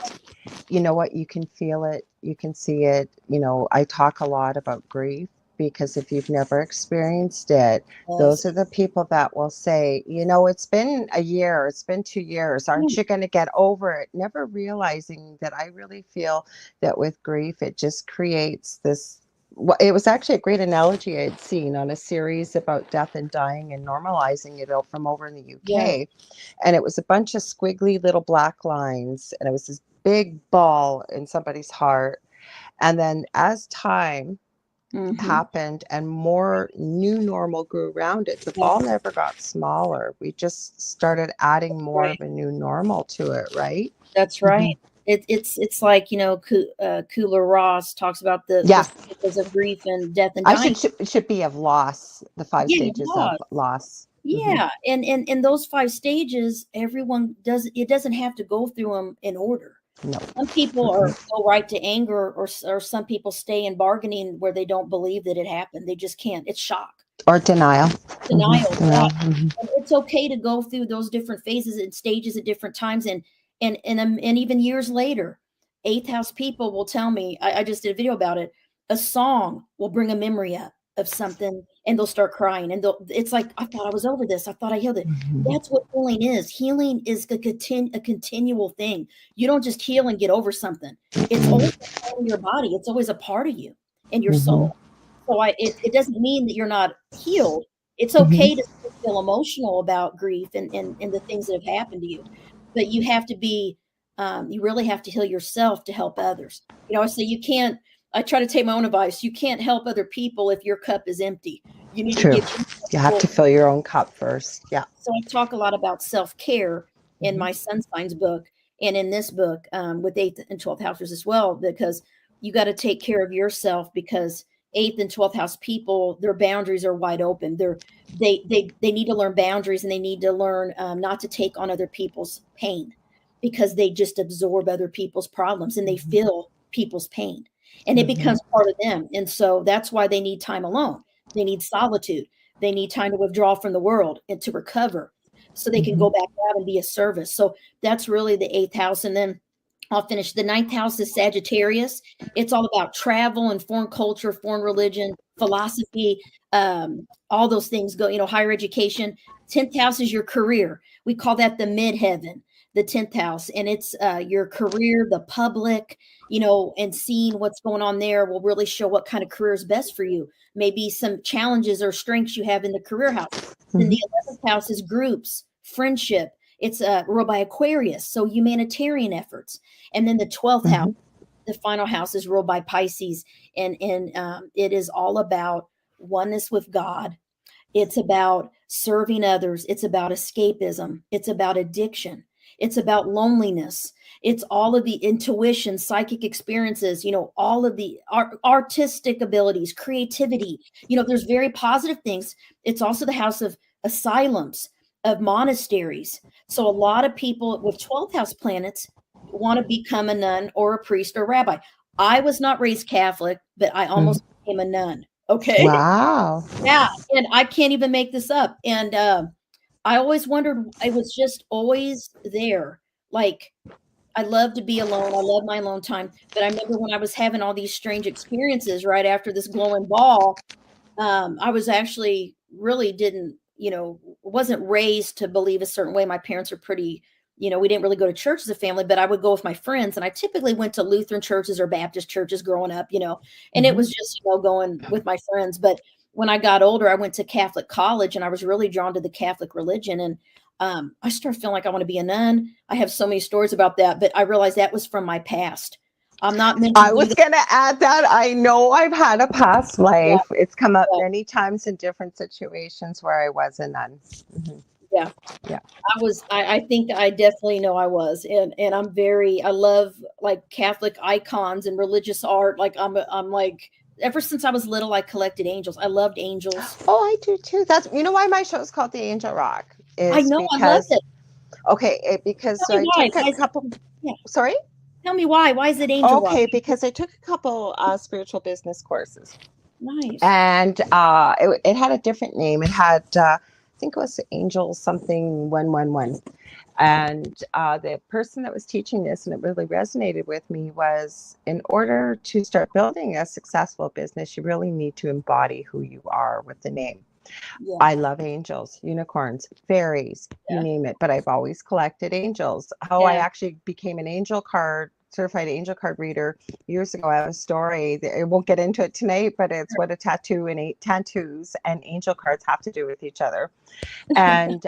you know what? You can feel it, you can see it. I talk a lot about grief because if you've never experienced it, those yes. are the people that will say, it's been a year, it's been 2 years, aren't Mm, you going to get over it? Never realizing that I really feel that with grief, it just creates this. Well, it was actually a great analogy I had seen on a series about death and dying and normalizing it out from over in the yes. UK. And it was a bunch of squiggly little black lines, and it was this big ball in somebody's heart. And then as time Mhm. happened and more new normal grew around it, the Yeah, ball never got smaller. We just started adding more right. of a new normal to it, right? That's right. Hmm. It's like, Kubler-Ross talks about the Yeah, stages of grief and death and I dying. should be of loss, the five Yeah, stages of loss. loss. Hmm. Yeah, and those 5 stages, everyone doesn't have to go through them in order. No. Some people go right to anger, or some people stay in bargaining where they don't believe that it happened. They just can't. It's shock. Or denial. Hmm. Denial, Yeah. yeah. Hmm. And it's okay to go through those different phases and stages at different times, and even years later, eighth house people will tell me. I just did a video about it. A song will bring a memory up of something and they'll start crying and it's like, I thought I was over this. I thought I healed it. That's what healing is. Healing is a continual thing. You don't just heal and get over something. It's always a part of your body. It's always a part of you and your soul. So it doesn't mean that you're not healed. It's okay to feel emotional about grief and the things that have happened to you, but you have to be, you really have to heal yourself to help others. So you can't, I try to take my own advice. You can't help other people if your cup is empty. You need to give you have to fill your own cup first. Yeah. So I talk a lot about self-care in my sun signs book and in this book with 8th and 12th houses as well, because you got to take care of yourself, because 8th and 12th house people, their boundaries are wide open. They need to learn boundaries, and they need to learn not to take on other people's pain, because they just absorb other people's problems and they feel people's pain, and it becomes part of them. And so that's why they need time alone. They need solitude. They need time to withdraw from the world and to recover so they can go back out and be a service. So that's really the 8th house. And then I'll finish. The 9th house is Sagittarius. It's all about travel and foreign culture, foreign religion, philosophy, all those things go, higher education. 10th house is your career. We call that the midheaven, the 10th house. And it's your career, the public, and seeing what's going on there will really show what kind of career is best for you. Maybe some challenges or strengths you have in the career house. Then the 11th house is groups, friendship. It's ruled by Aquarius, so humanitarian efforts. And then the 12th house, the final house, is ruled by Pisces, and it is all about oneness with God. It's about serving others. It's about escapism. It's about addiction. It's about loneliness. It's all of the intuition, psychic experiences, all of the artistic abilities, creativity. There's very positive things. It's also the house of asylums, of monasteries. So a lot of people with 12th house planets want to become a nun or a priest or rabbi. I was not raised Catholic, but I almost became a nun. Okay. Wow. Yeah. And I can't even make this up. And I always wondered, it was just always there. Like, I love to be alone. I love my alone time. But I remember when I was having all these strange experiences right after this glowing ball, I was actually really wasn't raised to believe a certain way. My parents are pretty, we didn't really go to church as a family, but I would go with my friends. And I typically went to Lutheran churches or Baptist churches growing up, and it was just, going with my friends. But when I got older, I went to Catholic college and I was really drawn to the Catholic religion. And I started feeling like I want to be a nun. I have so many stories about that, but I realized that was from my past. I'm not meant to I was going to add that. I know I've had a past life. Yeah. It's come up many times in different situations where I was a nun. Yeah. I think I definitely know I was. And I love like Catholic icons and religious art. Like I'm like, ever since I was little, I collected angels. I loved angels. Oh, I do too. That's, why my show is called The Angel Rock. I know, I love it. Okay, because so I took a couple. Sorry? Tell me why. Why is it Angel Rock? Okay, because I took a couple spiritual business courses. Nice. And it had a different name. It had, I think it was Angel something 111. And the person that was teaching this, and it really resonated with me, was in order to start building a successful business, you really need to embody who you are with the name. Yeah. I love angels, unicorns, fairies, you name it, but I've always collected angels. I actually became an certified angel card reader years ago. I have a story. I won't get into it tonight, but it's what a tattoo and 8 tattoos and angel cards have to do with each other. And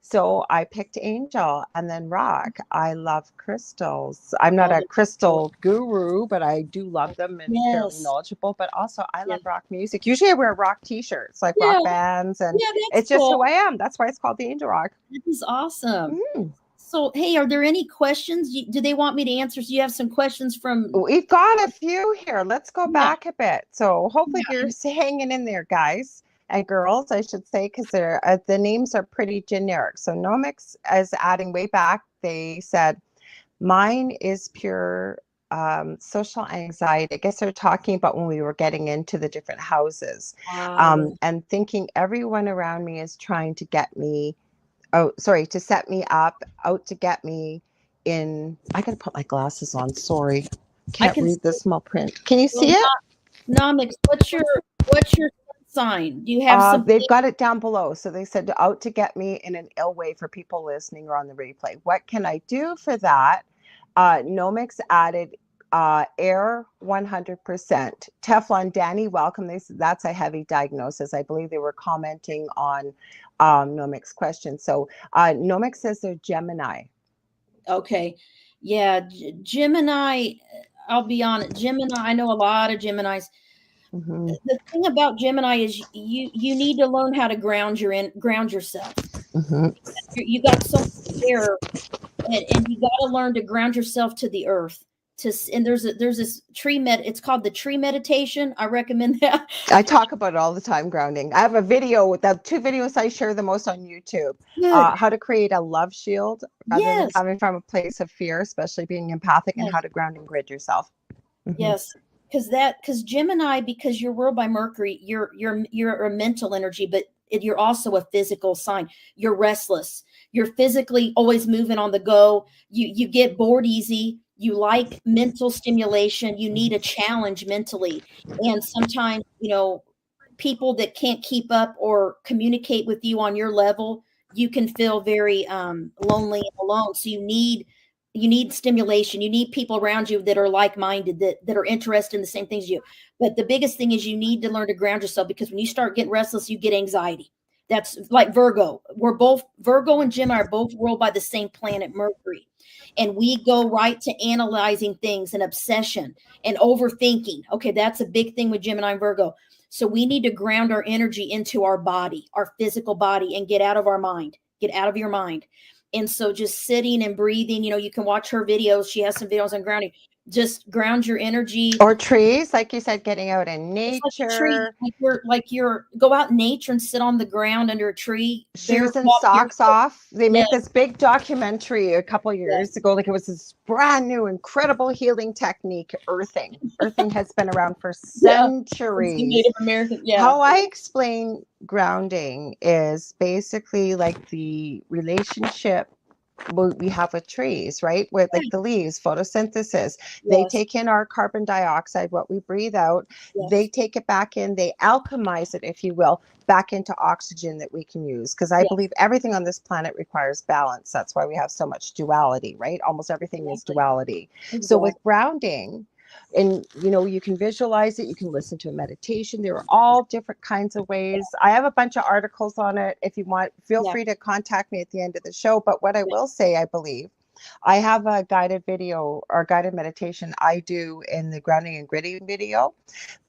so I picked angel and then rock. I love crystals. I'm not a crystal guru, but I do love them and fairly knowledgeable. But also I love rock music. Usually I wear rock t-shirts, like rock bands, and it's just who I am. That's why it's called the Angel Rock. That is awesome. So, hey, are there any questions? Do they want me to answer? So you have some questions from... We've got a few here. Let's go back a bit. So hopefully you're hanging in there, guys and girls, I should say, because they're the names are pretty generic. So Nomics is adding way back. They said, mine is pure social anxiety. I guess they're talking about when we were getting into the different houses and thinking everyone around me is trying to get me, to set me up, out to get me in. I got to put my glasses on. Sorry. Can't read the small print. Can you see it? Nomics, what's your sign? Do you have something? They've got it down below. So they said out to get me in an ill way for people listening or on the replay. What can I do for that? Nomics added air 100%. Teflon, Danny, welcome. That's a heavy diagnosis. I believe they were commenting on Nomics' question. So Nomics says they're Gemini. Okay. Yeah. Gemini, I'll be honest. Gemini, I know a lot of Geminis. Mm-hmm. The thing about Gemini is you need to learn how to ground yourself. Mm-hmm. You got so much air, and you got to learn to ground yourself to the earth. And there's this it's called the tree meditation. I recommend that. I talk about it all the time, grounding. I have a video with the 2 videos I share the most on YouTube. Good. How to create a love shield rather than Yes. coming from a place of fear, especially being empathic, and Yes. how to ground and grid yourself. Mm-hmm. Yes. Because Gemini, because you're ruled by Mercury, you're a mental energy, but you're also a physical sign. You're restless. You're physically always moving on the go. You get bored easy. You like mental stimulation. You need a challenge mentally. And sometimes, people that can't keep up or communicate with you on your level, you can feel very lonely and alone. So you need stimulation. You need people around you that are like-minded, that are interested in the same things as you. But the biggest thing is you need to learn to ground yourself, because when you start getting restless, you get anxiety. That's like Virgo. Virgo and Gemini are both ruled by the same planet, Mercury. And we go right to analyzing things and obsession and overthinking. Okay, that's a big thing with Gemini and Virgo. So we need to ground our energy into our body, our physical body, and get out of our mind. Get out of your mind. And so just sitting and breathing, you can watch her videos. She has some videos on grounding. Just ground your energy. Or trees, like you said, getting out in nature. It's like a tree. Go out in nature and sit on the ground under a tree. Shoes and socks off. They made this big documentary a couple of years ago. Like, it was this brand new, incredible healing technique, earthing. Earthing has been around for centuries. Native American, How I explain grounding is basically like the relationship we have with trees, right? With like the leaves, photosynthesis. They take in our carbon dioxide, what we breathe out. They take it back in, they alchemize it, if you will, back into oxygen that we can use. Because I believe everything on this planet requires balance. That's why we have so much duality, right? Almost everything is duality. So with grounding, and you can visualize it, you can listen to a meditation. There are all different kinds of ways. I have a bunch of articles on it. If you want, feel free to contact me at the end of the show. But what I will say, I believe I have a guided video or guided meditation I do in the grounding and gridding video.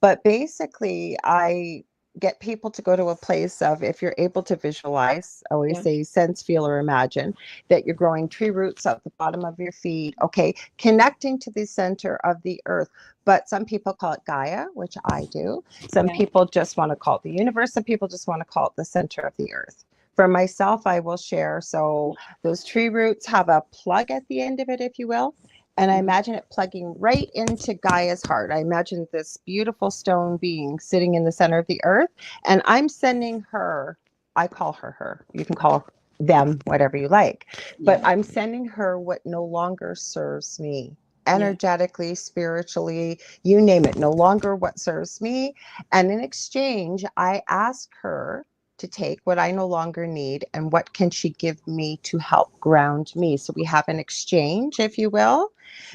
But basically, I get people to go to a place of, if you're able to visualize, I always say sense, feel, or imagine that you're growing tree roots at the bottom of your feet, okay, connecting to the center of the earth. But some people call it Gaia, which I do. Some people just want to call it the universe. Some people just want to call it the center of the earth. For myself, I will share. So those tree roots have a plug at the end of it, if you will. And I imagine it plugging right into Gaia's heart. I imagine this beautiful stone being sitting in the center of the earth. And I'm sending her, I call her her. You can call them whatever you like. But I'm sending her what no longer serves me. Energetically, spiritually, you name it, no longer what serves me. And in exchange, I ask her to take what I no longer need, and what can she give me to help ground me. So we have an exchange, if you will,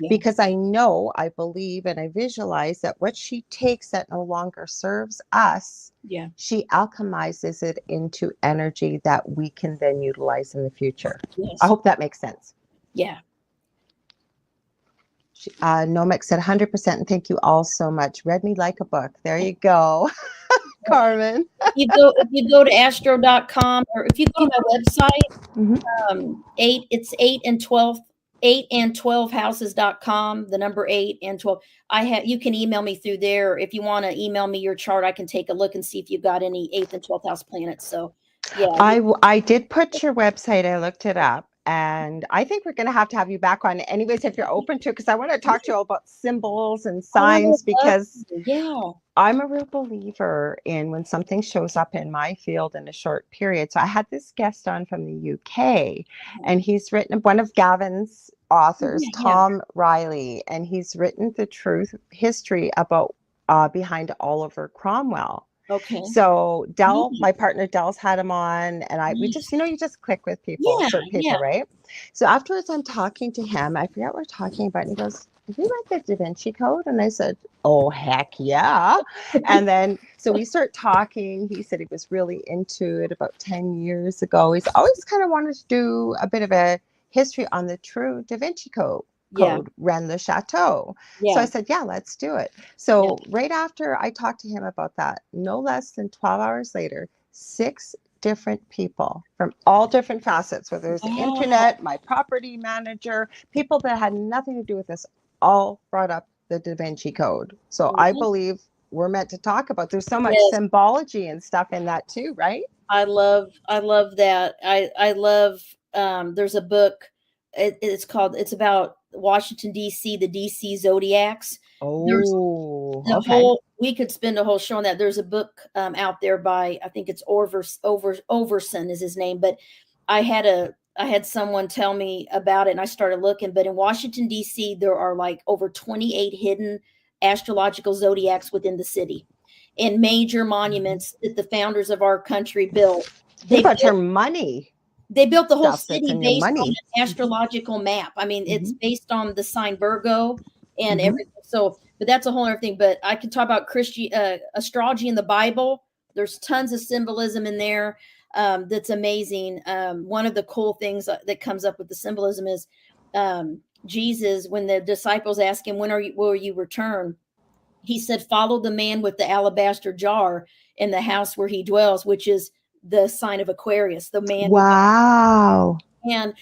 because I know, I believe, and I visualize that what she takes that no longer serves us, she alchemizes it into energy that we can then utilize in the future. I hope that makes sense. Nomic said 100%, and thank you all so much. Read me like a book. There you go. Carmen. If you go to astro.com, or if you go to my website, 8 and 12 houses.com, the number 8 and 12. You can email me through there. If you want to email me your chart, I can take a look and see if you've got any 8th and 12th house planets. So I did put your website, I looked it up, and I think we're going to have you back on anyways, if you're open to, because I want to talk to you all about symbols and signs, because I'm a real believer in when something shows up in my field in a short period. So I had this guest on from the UK, and he's written one of Gavin's authors, Tom Riley, and he's written the truth history about behind Oliver Cromwell. Okay. So Dell, Yeah. my partner Dell's had him on, and we just, you just click with people, Yeah, certain people, yeah. right? So afterwards I'm talking to him. I forget what we're talking about. And he goes, have you read the Da Vinci Code? And I said, oh, heck yeah. And then, so we start talking. He said he was really into it about 10 years ago. He's always kind of wanted to do a bit of a history on the true Da Vinci Code. Yeah. Ren le Chateau. Yeah. So I said, yeah, let's do it. So right after I talked to him about that, no less than 12 hours later, 6 different people from all different facets, whether it's the internet, my property manager, people that had nothing to do with this, all brought up the Da Vinci Code. So I believe we're meant to talk about, there's so much symbology and stuff in that too, right? I love that. I love, there's a book, it's about Washington, D.C., the D.C. Zodiacs. Oh, The okay. we could spend a whole show on that. There's a book out there by, I think it's Overson is his name, but I had someone tell me about it and I started looking, but in Washington, D.C., there are like over 28 hidden astrological zodiacs within the city and major monuments that the founders of our country built. What about your money? They built the whole Stuff that's city in your based on money. an astrological map. I mean, it's based on the sign Virgo and everything. So, but that's a whole other thing. But I could talk about astrology in the Bible. There's tons of symbolism in there that's amazing. One of the cool things that comes up with the symbolism is Jesus, when the disciples ask him, will you return? He said, follow the man with the alabaster jar in the house where he dwells, which is the sign of Aquarius, the man. Wow. And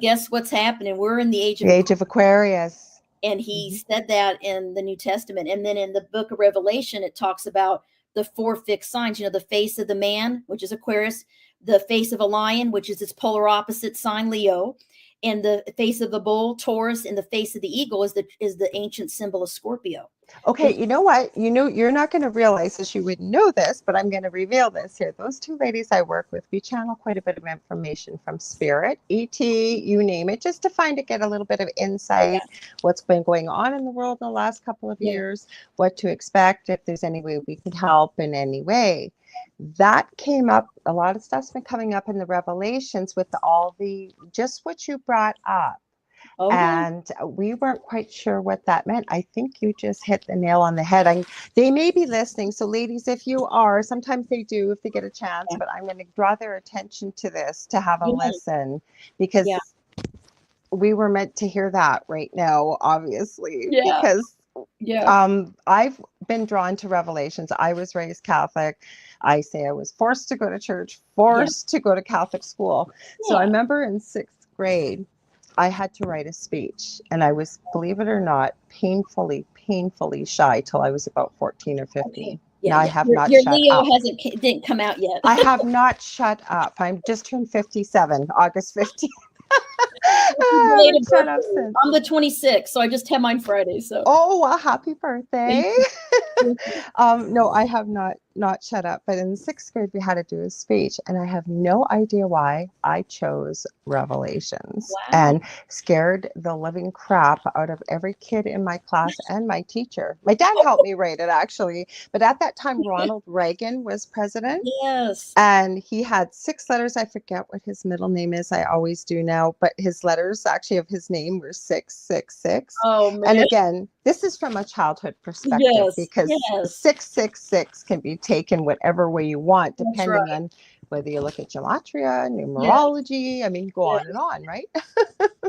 guess what's happening? We're in the age of Aquarius. And he said that in the New Testament. And then in the book of Revelation, it talks about the 4 fixed signs, the face of the man, which is Aquarius, the face of a lion, which is its polar opposite sign, Leo, and the face of the bull, Taurus, and the face of the eagle is the ancient symbol of Scorpio. Okay, you know what? You're not going to realize this, you wouldn't know this, but I'm going to reveal this here. Those 2 ladies I work with, we channel quite a bit of information from Spirit, ET, you name it, just to get a little bit of insight, what's been going on in the world in the last couple of years, what to expect, if there's any way we can help in any way. That came up, a lot of stuff's been coming up in the Revelations with just what you brought up. And we weren't quite sure what that meant. I think you just hit the nail on the head. They may be listening. So ladies, if you are, sometimes they do if they get a chance, but I'm going to draw their attention to this to have a listen, because we were meant to hear that right now, obviously, because I've been drawn to Revelations. I was raised Catholic. I say I was forced to go to church, forced to go to Catholic school. So I remember in 6th grade, I had to write a speech, and I was, believe it or not, painfully shy till I was about 14 or 15. Now I have not your shut Leo up. didn't come out yet. I have not shut up. I'm just turned 57, August 15th. Shut up since. I'm the 26th, so I just had mine Friday. So well, happy birthday. No, I have not shut up. But in 6th grade, we had to do a speech, and I have no idea why I chose Revelations and scared the living crap out of every kid in my class and my teacher. My dad helped me write it, actually. But at that time, Ronald Reagan was president. Yes. And he had 6 letters. I forget what his middle name is. I always do now. But his letters actually of his name were 666. Oh, man. And again, this is from a childhood perspective, because 666 can be taken whatever way you want, depending on whether you look at gematria, numerology. I mean, go on and on, right?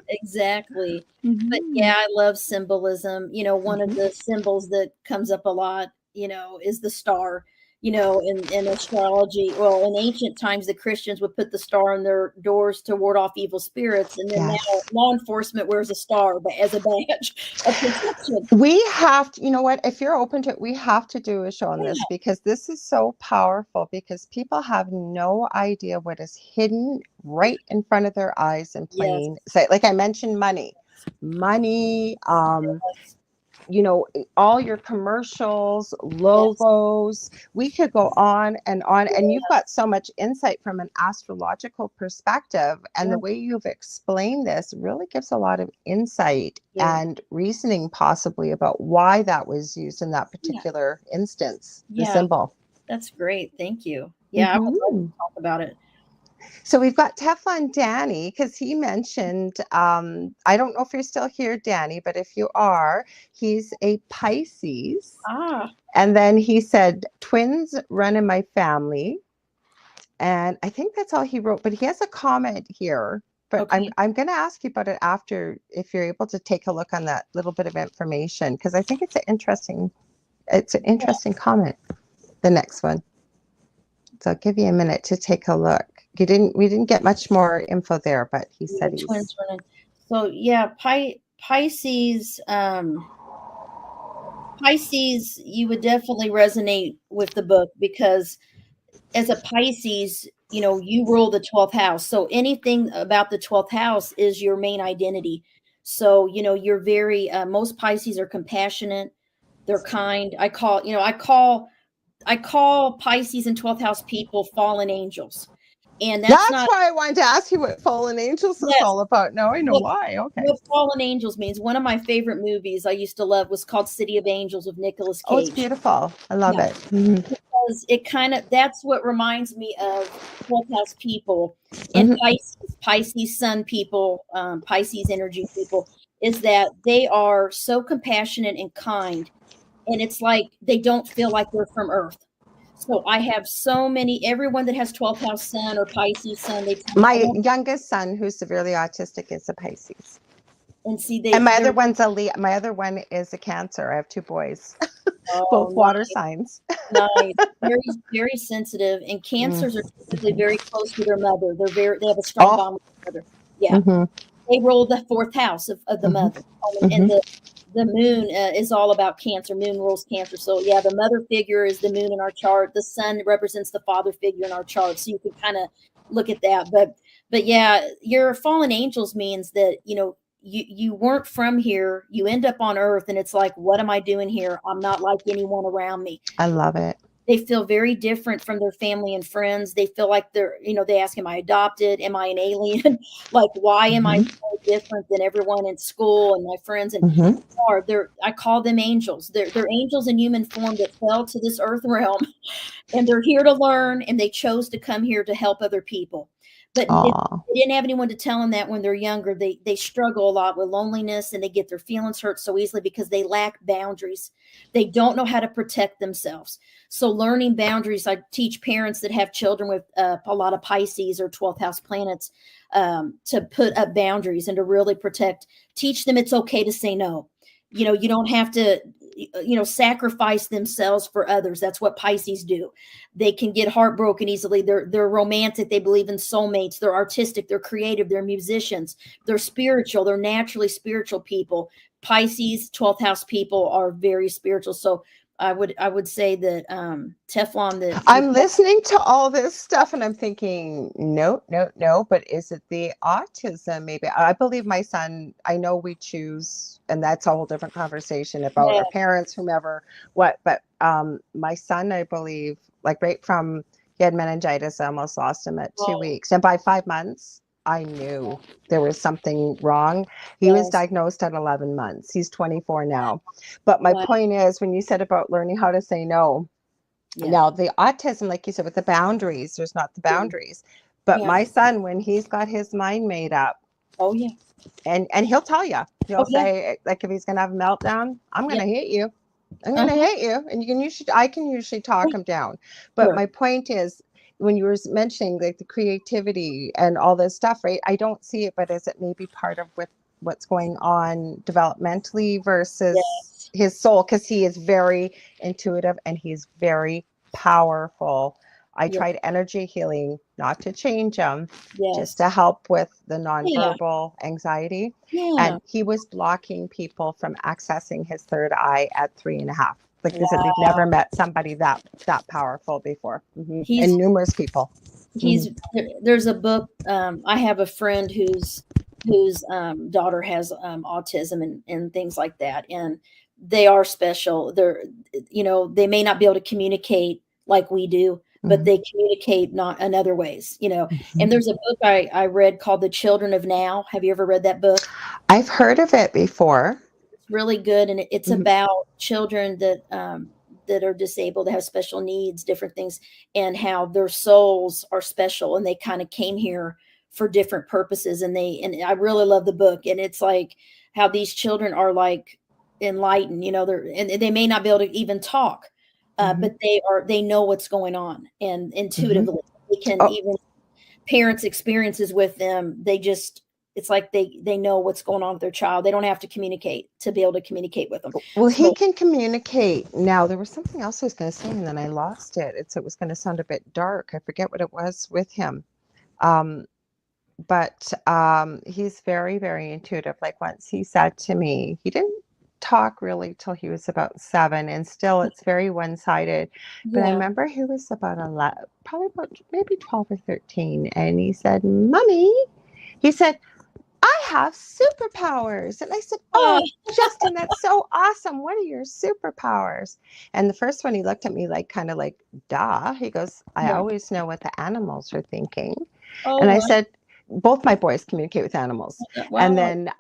Exactly. But I love symbolism. One of the symbols that comes up a lot, is the star. In astrology, well, in ancient times, the Christians would put the star on their doors to ward off evil spirits. And then now law enforcement wears a star as a badge of protection. We have to, you know what, if you're open to it, we have to do a show on this, because this is so powerful, because people have no idea what is hidden right in front of their eyes in plain sight. Like I mentioned, money, all your commercials, logos, we could go on, and you've got so much insight from an astrological perspective, and the way you've explained this really gives a lot of insight and reasoning possibly about why that was used in that particular instance, the symbol. That's great. Thank you. Yeah, I would love to talk about it. So we've got Teflon Danny, because he mentioned, I don't know if you're still here, Danny, but if you are, he's a Pisces. And then he said, twins run in my family. And I think that's all he wrote, but he has a comment here. But Okay. I'm going to ask you about it after, if you're able to take a look on that little bit of information, because I think it's an interesting comment. The next one. So I'll give you a minute to take a look. We didn't get much more info there, but he said he's twins running. So yeah, Pisces. Pisces, you would definitely resonate with the book because as a Pisces, you rule the 12th house. So anything about the 12th house is your main identity. So, you're very, most Pisces are compassionate. They're kind. I call Pisces and 12th house people fallen angels. And that's why I wanted to ask you what Fallen Angels is all about. Now I know why. Okay. What Fallen Angels means. One of my favorite movies I used to love was called City of Angels with Nicolas Cage. Oh, it's beautiful. I love it. Mm-hmm. Because it that's what reminds me of 12th house people and Pisces sun people, Pisces energy people, is that they are so compassionate and kind. And it's like they don't feel like they're from Earth. So I have everyone that has 12th house sun or Pisces sun. My youngest son, who's severely autistic, is a Pisces. And see, my other one's a Leo. My other one is a Cancer. I have two boys, both water signs. Nice, very, very sensitive. And Cancers are typically very close to their mother. They have a strong bond with their mother. Yeah, they roll the 4th house of the mother, and the moon is all about Cancer. Moon rules Cancer. So yeah, the mother figure is the moon in our chart. The sun represents the father figure in our chart. So you can kind of look at that. But yeah, your fallen angels means that, you weren't from here. You end up on Earth and it's like, what am I doing here? I'm not like anyone around me. I love it. They feel very different from their family and friends. They feel like they ask, am I adopted? Am I an alien? Like, why am I so different than everyone in school and my friends? And I call them angels. They're angels in human form that fell to this earth realm, and they're here to learn, and they chose to come here to help other people. But if they didn't have anyone to tell them that when they're younger, they struggle a lot with loneliness, and they get their feelings hurt so easily because they lack boundaries. They don't know how to protect themselves. So learning boundaries, I teach parents that have children with a lot of Pisces or 12th house planets to put up boundaries and to really teach them it's okay to say no. You don't have to, sacrifice themselves for others. That's what Pisces do. They can get heartbroken easily. They're romantic. They believe in soulmates. They're artistic. They're creative. They're musicians. They're spiritual. They're naturally spiritual people. Pisces, 12th house people are very spiritual. So I would say that Teflon. I'm listening to all this stuff and I'm thinking, no. But is it the autism? Maybe. I believe my son. I know we choose, and that's a whole different conversation about our parents, whomever, what. But my son, I believe, like right from he had meningitis, I almost lost him at 2 weeks, and by 5 months, I knew there was something wrong. He was diagnosed at 11 months. He's 24 now. But my point is, when you said about learning how to say no, now the autism, like you said, with the boundaries, there's not the boundaries. But my son, when he's got his mind made up, and he'll tell you, he'll say, like, if he's going to have a meltdown, I'm going to hit you. I'm going to hit you. And I can usually talk him down. But my point is, when you were mentioning like the creativity and all this stuff, right? I don't see it, but is it maybe part of what's going on developmentally versus his soul? Because he is very intuitive and he's very powerful. I tried energy healing, not to change him, just to help with the nonverbal anxiety. And he was blocking people from accessing his third eye at 3.5. Like they said, they've never met somebody that powerful before. And numerous people. There's a book. I have a friend whose daughter has autism and things like that. And they are special. They may not be able to communicate like we do, but they communicate not in other ways, And there's a book I read called The Children of Now. Have you ever read that book? I've heard of it before. Really good, and it's about children that that are disabled, that have special needs, different things, and how their souls are special, and they kind of came here for different purposes. And I really love the book, and it's like how these children are like enlightened, and they may not be able to even talk, but they know what's going on, and intuitively they can even parents' experiences with them. It's like they know what's going on with their child. They don't have to communicate to be able to communicate with them. Well, he can communicate. Now, there was something else I was going to say, and then I lost it. It was going to sound a bit dark. I forget what it was with him. But he's very, very intuitive. Like once he said to me, he didn't talk really till he was about 7, and still it's very one-sided. But I remember he was about 11, probably about maybe 12 or 13, and he said, "Mommy," he said, "I have superpowers." And I said, "Oh, Justin, that's so awesome. What are your superpowers?" And the first one, he looked at me like, kind of like, duh. He goes, "I always know what the animals are thinking." And I said, both my boys communicate with animals. And then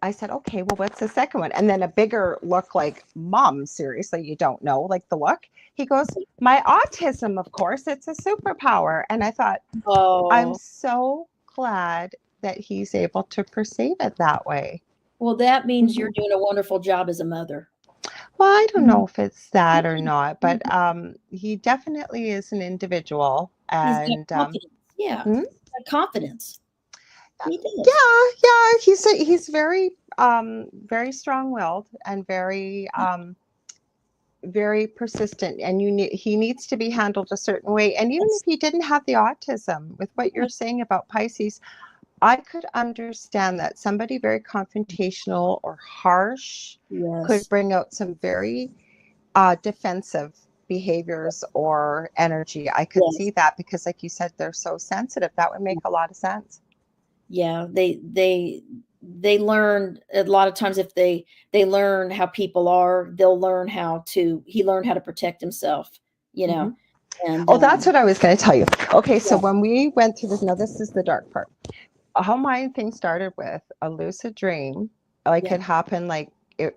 I said, "Okay, well, what's the second one?" And then a bigger look like, "Mom, seriously, you don't know?" Like the look. He goes, "My autism, of course, it's a superpower." And I thought, I'm so glad that he's able to perceive it that way. Well, that means you're doing a wonderful job as a mother. Well, I don't know if it's that or not, but he definitely is an individual. And confidence. Confidence. He does. Yeah. He's very, very strong-willed and very, very persistent. And he needs to be handled a certain way. And even if he didn't have the autism, with what you're saying about Pisces, I could understand that somebody very confrontational or harsh could bring out some very defensive behaviors or energy. I could see that because, like you said, they're so sensitive. That would make a lot of sense. Yeah, they learn a lot of times. If they learn how people are, they'll learn he learned how to protect himself, And that's what I was going to tell you. Okay, so when we went through this, now this is the dark part. How my thing started with a lucid dream, like it happened like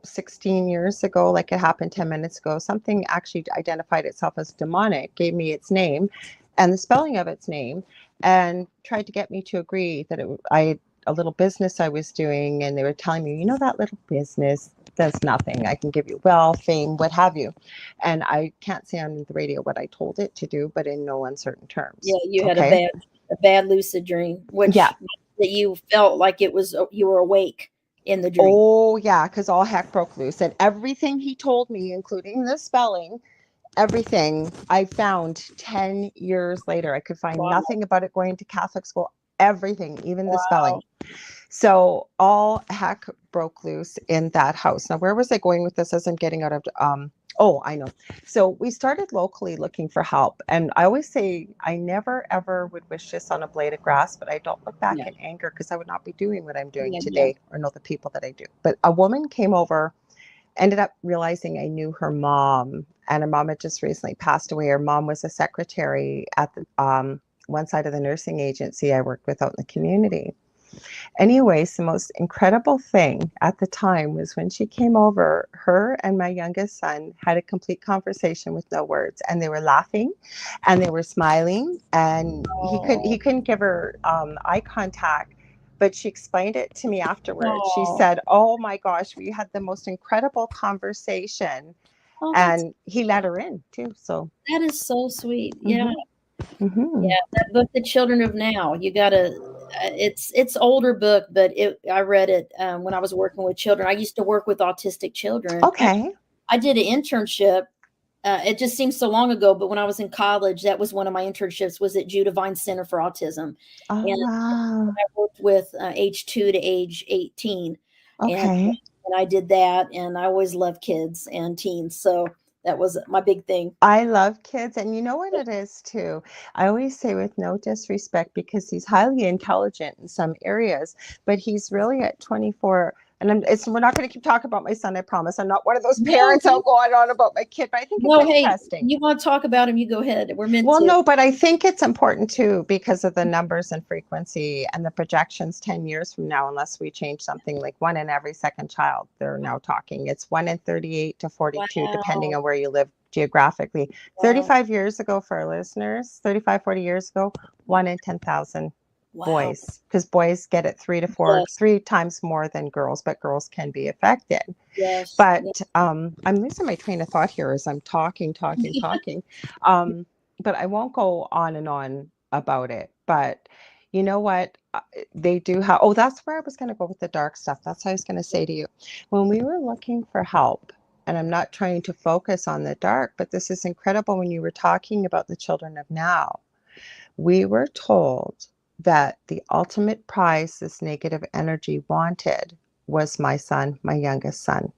16 years ago, like it happened 10 minutes ago. Something actually identified itself as demonic, gave me its name and the spelling of its name, and tried to get me to agree that a little business I was doing, and they were telling me, that little business does nothing. I can give you wealth, fame, what have you. And I can't say on the radio what I told it to do, but in no uncertain terms. Yeah, you had a bad lucid dream, which that you felt like you were awake in the dream. Oh yeah, because all heck broke loose, and everything he told me, including the spelling, everything I found 10 years later. I could find nothing about it going to Catholic school, everything, even the spelling. So all heck broke loose in that house. Now, where was I going with this as I'm getting out of I know. So we started locally looking for help. And I always say I never, ever would wish this on a blade of grass, but I don't look back in anger because I would not be doing what I'm doing today or know the people that I do. But a woman came over, ended up realizing I knew her mom, and her mom had just recently passed away. Her mom was a secretary at the one side of the nursing agency I worked with out in the community. Anyways, the most incredible thing at the time was when she came over, her and my youngest son had a complete conversation with no words, and they were laughing and they were smiling, and he couldn't give her eye contact, but she explained it to me afterwards. She said, "Oh my gosh, we had the most incredible conversation." And he let her in too. So that is so sweet. Yeah. Yeah, that book, The Children of Now, you gotta, it's older book, but I read it when I was working with children. I used to work with autistic children. Okay. I did an internship. It just seems so long ago, but when I was in college, that was one of my internships, was at Judavine Center for Autism. Oh, and wow. I worked with age 2 to age 18. Okay. And I did that, and I always loved kids and teens. So that was my big thing. I love kids. And you know what it is too? I always say, with no disrespect, because he's highly intelligent in some areas, but he's really at 24, And we're not going to keep talking about my son, I promise. I'm not one of those No, parents out going on about my kid, but I think it's no, hey, interesting. you want to talk about him, you go ahead. We're meant Well, to. no, but I think it's important too because of the numbers and frequency and the projections 10 years from now, unless we change something like 1 in every second child, they're now talking. It's 1 in 38 to 42, depending Wow. on where you live geographically. Wow. 35 years ago for our listeners, 35, 40 years ago, 1 in 10,000 Wow. boys, because boys get it 3 times more than girls, but girls can be affected. Yes. But I'm losing my train of thought here as I'm talking. But I won't go on and on about it. But you know what? They do have, oh, that's where I was going to go with the dark stuff. That's what I was going to say to you. When we were looking for help, and I'm not trying to focus on the dark, but this is incredible when you were talking about the children of now. We were told that the ultimate prize this negative energy wanted was my son, my youngest son.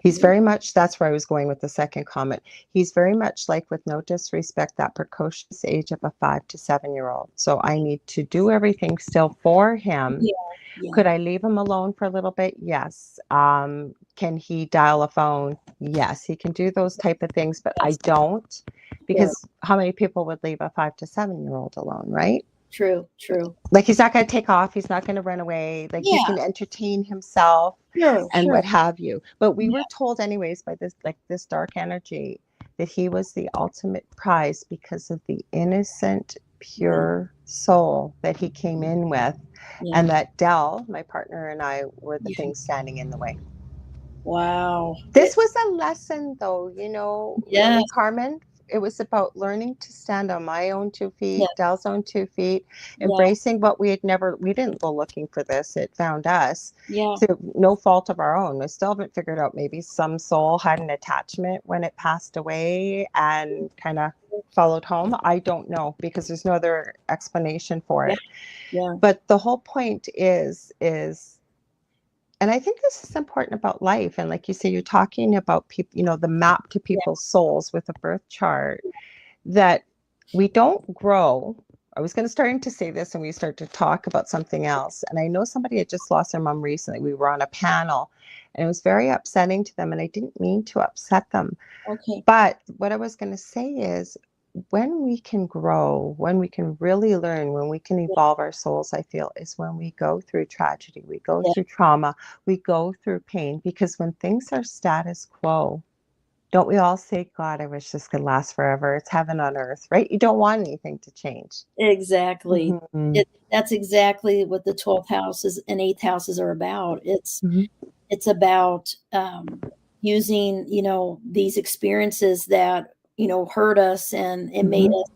He's very much, that's where I was going with the second comment. He's very much like, with no disrespect, that precocious age of a 5 to 7-year-old. So I need to do everything still for him. Yeah. Yeah. Could I leave him alone for a little bit? Yes. Can he dial a phone? Yes, he can do those type of things, but I don't, because how many people would leave a 5 to 7-year-old alone, right? True. True. Like, he's not going to take off. He's not going to run away. Like, he can entertain himself and what have you. But we were told anyways by this, like this dark energy, that he was the ultimate prize because of the innocent, pure soul that he came in with. And that Dell, my partner, and I were the things standing in the way. Wow. This was a lesson, though, you know, really, Carmen. It was about learning to stand on my own 2 feet, Dell's own 2 feet, embracing what we didn't go looking for this. It found us through no fault of our own. We still haven't figured out, maybe some soul had an attachment when it passed away and kind of followed home. I don't know, because there's no other explanation for it. But the whole point is, and I think this is important about life. And like you say, you're talking about people, you know, the map to people's souls with a birth chart, that we don't grow. I was going to start to say this and we start to talk about something else. And I know somebody had just lost their mom recently. We were on a panel and it was very upsetting to them. And I didn't mean to upset them. But what I was going to say is, when we can grow, when we can really learn, when we can evolve our souls, I feel, is when we go through tragedy, we go through trauma, we go through pain. Because when things are status quo, don't we all say, God, I wish this could last forever. It's heaven on earth, right? You don't want anything to change. Exactly. That's exactly what the 12th houses and 8th houses are about. It's about using, you know, these experiences that, you know, hurt us and made us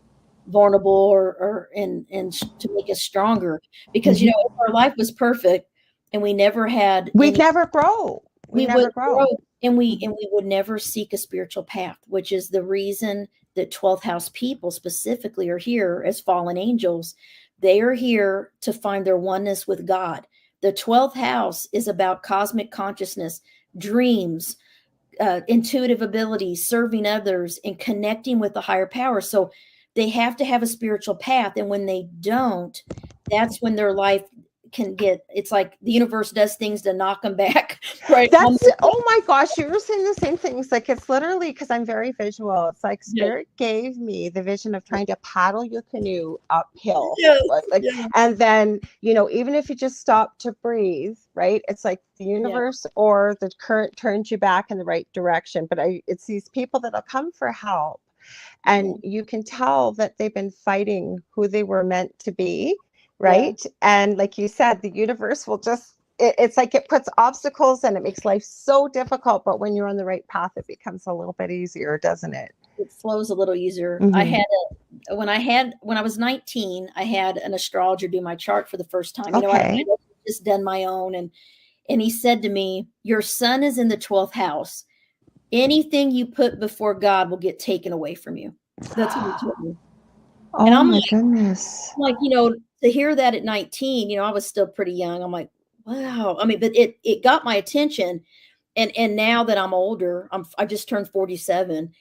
vulnerable or to make us stronger. Because, you know, if our life was perfect and we never had we'd never grow. We never grow. And we would never seek a spiritual path, which is the reason that 12th house people specifically are here as fallen angels. They are here to find their oneness with God. The 12th house is about cosmic consciousness, dreams, intuitive abilities, serving others, and connecting with the higher power. So they have to have a spiritual path. And when they don't, that's when their life can get, it's like the universe does things to knock them back. Right. Oh my gosh, you were saying the same things. Like, it's literally, because I'm very visual. It's like Spirit gave me the vision of trying to paddle your canoe uphill. And then, you know, even if you just stop to breathe, right? It's like the universe or the current turns you back in the right direction. But it's these people that'll come for help. And you can tell that they've been fighting who they were meant to be. Right. And like you said, the universe will just, it's like it puts obstacles and it makes life so difficult. But when you're on the right path, it becomes a little bit easier, doesn't it? It flows a little easier. When I was 19, I had an astrologer do my chart for the first time. You know, I just done my own. And he said to me, your sun is in the 12th house. Anything you put before God will get taken away from you. That's what he told me. Oh, and I'm my goodness. Like, you know, to hear that at 19, you know, I was still pretty young. I'm like, wow. I mean, but it got my attention. And now that I'm older, I just turned 47.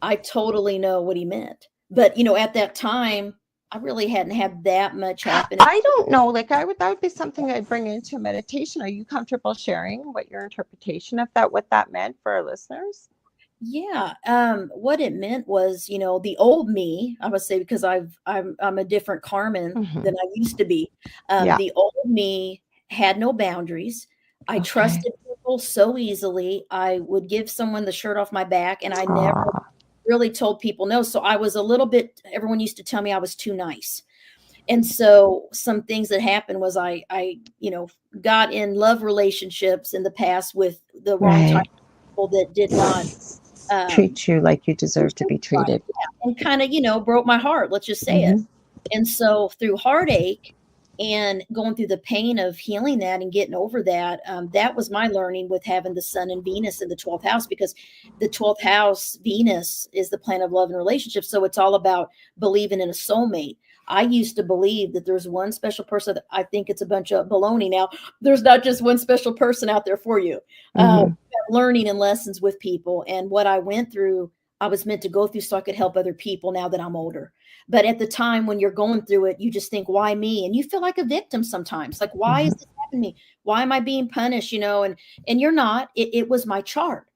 I totally know what he meant. But, you know, at that time, I really hadn't had that much happen. I don't know. Like that would be something I'd bring into meditation. Are you comfortable sharing what your interpretation of that, what that meant for our listeners? Yeah. What it meant was, you know, the old me, I would say, because I'm a different Carmen than I used to be. Yeah. The old me had no boundaries. I trusted people so easily. I would give someone the shirt off my back, and I never really told people no. So I was a little bit, everyone used to tell me I was too nice. And so some things that happened was I, you know, got in love relationships in the past with the wrong type of people that did not treat you like you deserve to be treated. and kind of, you know, broke my heart. Let's just say it. And so through heartache and going through the pain of healing that and getting over that, that was my learning with having the sun and Venus in the 12th house, because the 12th house, Venus, is the planet of love and relationships. So it's all about believing in a soulmate. I used to believe that there's one special person. I think it's a bunch of baloney now. There's not just one special person out there for you. Learning and lessons with people, and what I went through, I was meant to go through so I could help other people now that I'm older. But at the time when you're going through it, you just think, why me? And you feel like a victim sometimes. Like, why is this happening to me? Why am I being punished? You know, and you're not. It was my chart.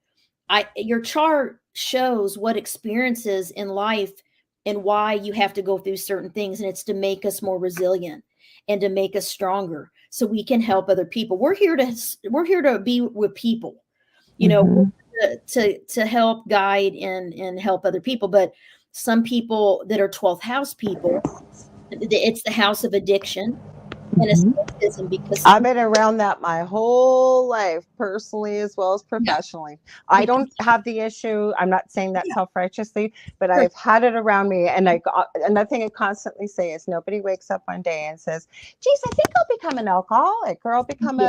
Your chart shows what experiences in life and why you have to go through certain things. And it's to make us more resilient and to make us stronger so we can help other people. We're here to be with people, you know, to help guide and help other people. But some people that are 12th house people, it's the house of addiction and escapism, because I've been around that my whole life, personally as well as professionally. I don't have the issue. I'm not saying that self-righteously, but I've had it around me. And another thing I constantly say is nobody wakes up one day and says, geez, I think I'll become an alcoholic, or I'll become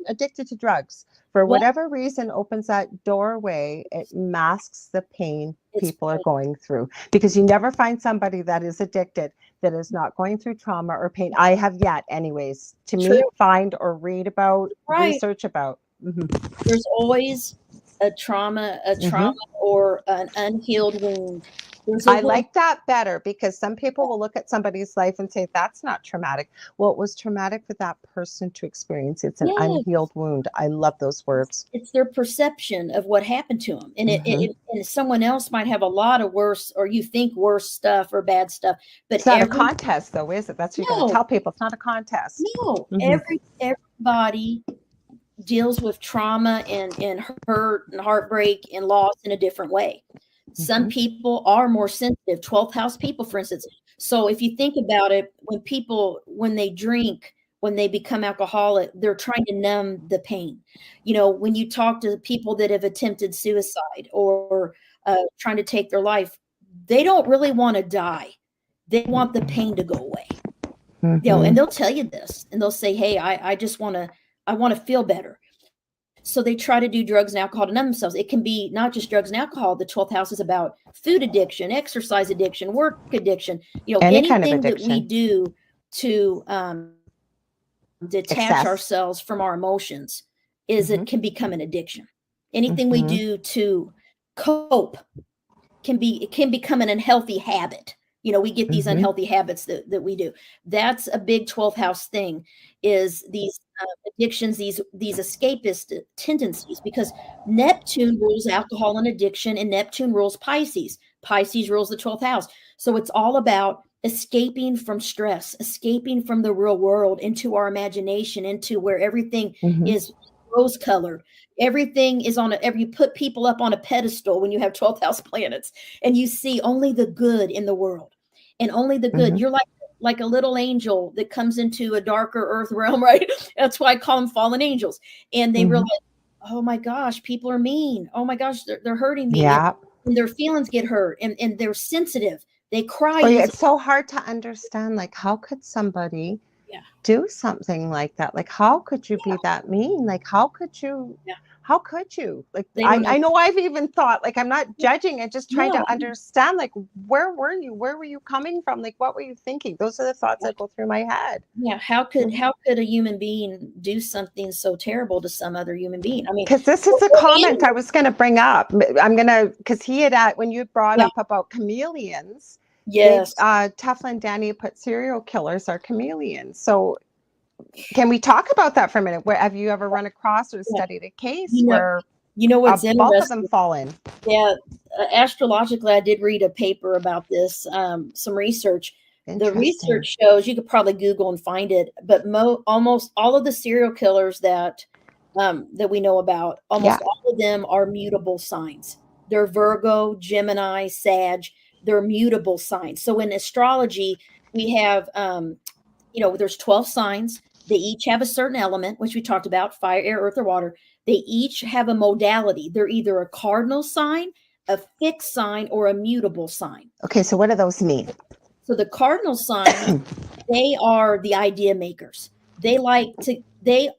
addicted to drugs. For whatever reason opens that doorway, it masks the pain people are going through, because you never find somebody that is addicted that is not going through trauma or pain. I have yet, anyways, to meet, find, or read about, research about. There's always a trauma or an unhealed wound. I like that better, because some people will look at somebody's life and say, that's not traumatic. Well, it was traumatic for that person to experience. It's an unhealed wound. I love those words. It's their perception of what happened to them. And and someone else might have a lot of worse, or you think worse stuff or bad stuff. But it's not a contest, though, is it? That's what you're going to tell people. It's not a contest. No, everybody deals with trauma and hurt and heartbreak and loss in a different way. Some people are more sensitive, 12th house people, for instance. So if you think about it, when they drink, when they become alcoholic, they're trying to numb the pain. You know, when you talk to people that have attempted suicide or trying to take their life, they don't really want to die. They want the pain to go away. You know, and they'll tell you this, and they'll say, hey, I want to feel better. So they try to do drugs and alcohol to numb themselves. It can be not just drugs and alcohol. The 12th house is about food addiction, exercise addiction, work addiction, you know, anything that we do to detach ourselves from our emotions it can become an addiction. Anything we do to cope can become an unhealthy habit. You know, we get these unhealthy habits that we do. That's a big 12th house thing, is these addictions, these escapist tendencies, because Neptune rules alcohol and addiction, and Neptune rules Pisces. Pisces rules the 12th house. So it's all about escaping from stress, escaping from the real world into our imagination, into where everything is rose colored. Everything is you put people up on a pedestal when you have 12th house planets, and you see only the good in the world and only the good. You're like a little angel that comes into a darker earth realm, right? That's why I call them fallen angels. And they realize, oh my gosh, people are mean. Oh my gosh, they're hurting me. Yeah. And their feelings get hurt, and they're sensitive. They cry. It's so hard to understand. Like, how could somebody do something like that? Like, how could you be that mean? Like, how could you? How could you? Like, I know I've even thought, like, I'm not judging and just trying to understand, like, where were you? Where were you coming from? Like, what were you thinking? Those are the thoughts that go through my head. Yeah. How could a human being do something so terrible to some other human being? I mean, because this is a comment I was going to bring up. Because he had, when you brought up about chameleons, Yes. Teflon and Danny put serial killers are chameleons. So can we talk about that for a minute? Where have you ever run across or Yeah. studied a case You know, where what's both of them interesting? fall in? Yeah, astrologically, I did read a paper about this, some research. The Interesting. research shows, you could probably Google and find it, but almost all of the serial killers that we know about, Yeah. almost all of them are mutable signs. They're Virgo, Gemini, Sag. They're mutable signs. So in astrology, we have, there's 12 signs. They each have a certain element, which we talked about: fire, air, earth, or water. They each have a modality. They're either a cardinal sign, a fixed sign, or a mutable sign. Okay, so what do those mean? So the cardinal signs, they are the idea makers. They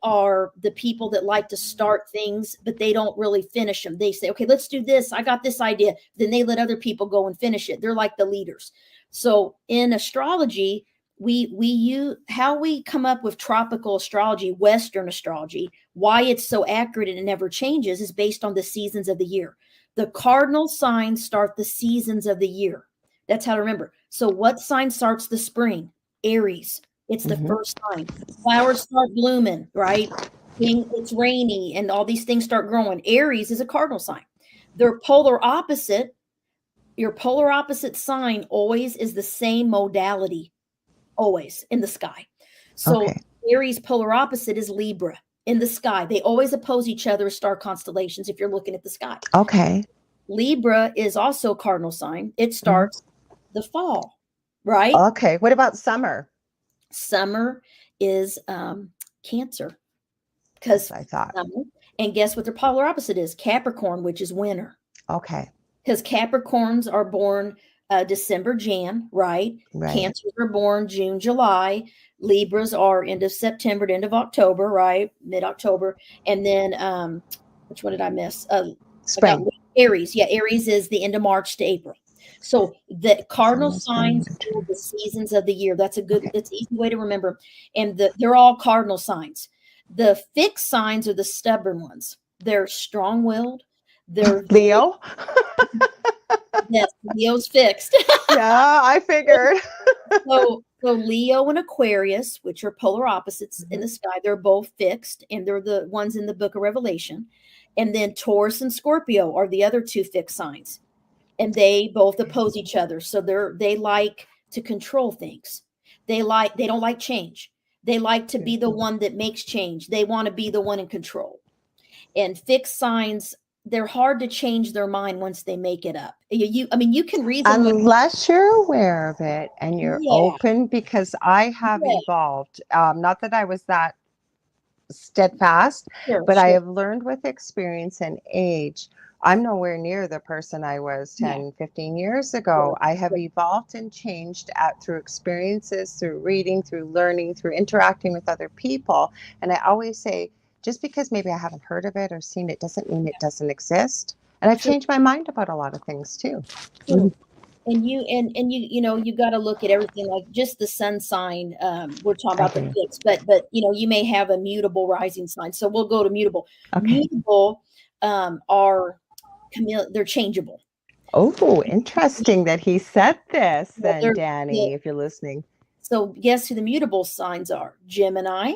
are the people that like to start things, but they don't really finish them. They say, okay, let's do this. I got this idea. Then they let other people go and finish it. They're like the leaders. So in astrology, we use how we come up with tropical astrology, Western astrology, why it's so accurate and it never changes is based on the seasons of the year. The cardinal signs start the seasons of the year. That's how to remember. So what sign starts the spring? Aries. It's the first sign. Flowers start blooming, right? It's rainy and all these things start growing. Aries is a cardinal sign. They're polar opposite. Your polar opposite sign always is the same modality, always in the sky. So Okay. Aries polar opposite is Libra in the sky. They always oppose each other as star constellations if you're looking at the sky. Okay. Libra is also a cardinal sign. It Mhm. starts the fall, right? Okay. What about summer? Summer is Cancer, Yes, because I thought. summer. And guess what their polar opposite is? Capricorn, which is winter. Okay. Because Capricorns are born December, Jan, right? Right. Cancers are born June, July. Libras are end of September to end of October, right? Mid-October. And then, which one did I miss? I got Spring. Aries. Yeah, Aries is the end of March to April. So the cardinal Summer, spring, signs winter. are the seasons of the year. That's Okay. an easy way to remember. And they're all cardinal signs. The fixed signs are the stubborn ones. They're strong-willed. They're Leo? Yes, Leo's fixed. Yeah, I figured. So Leo and Aquarius, which are polar opposites in Mhm. the sky, they're both fixed, and they're the ones in the Book of Revelation. And then Taurus and Scorpio are the other two fixed signs, and they both oppose each other. So they like to control things. They don't like change. They like to be the one that makes change. They want to be the one in control. And fixed signs, they're hard to change their mind once they make it up. I mean, you can read them like, Unless you're aware of it and you're yeah, open, because I have yeah, evolved. Not that I was that steadfast, sure, but I sure. have learned with experience and age. I'm nowhere near the person I was Yeah, 10, 15 years yeah, ago. I have yeah, evolved and changed through experiences, through reading, through learning, through interacting with other people. And I always say, just because maybe I haven't heard of it or seen it doesn't mean it doesn't exist. And I've true, changed my mind about a lot of things too. true. And you got to look at everything like just the sun sign. We're talking I about the do. fixed, but you may have a mutable rising sign. So we'll go to mutable. Okay. Mutable are they're changeable. Oh, interesting that he said this Well, then, Danny, if you're listening. so guess who the mutable signs are? Gemini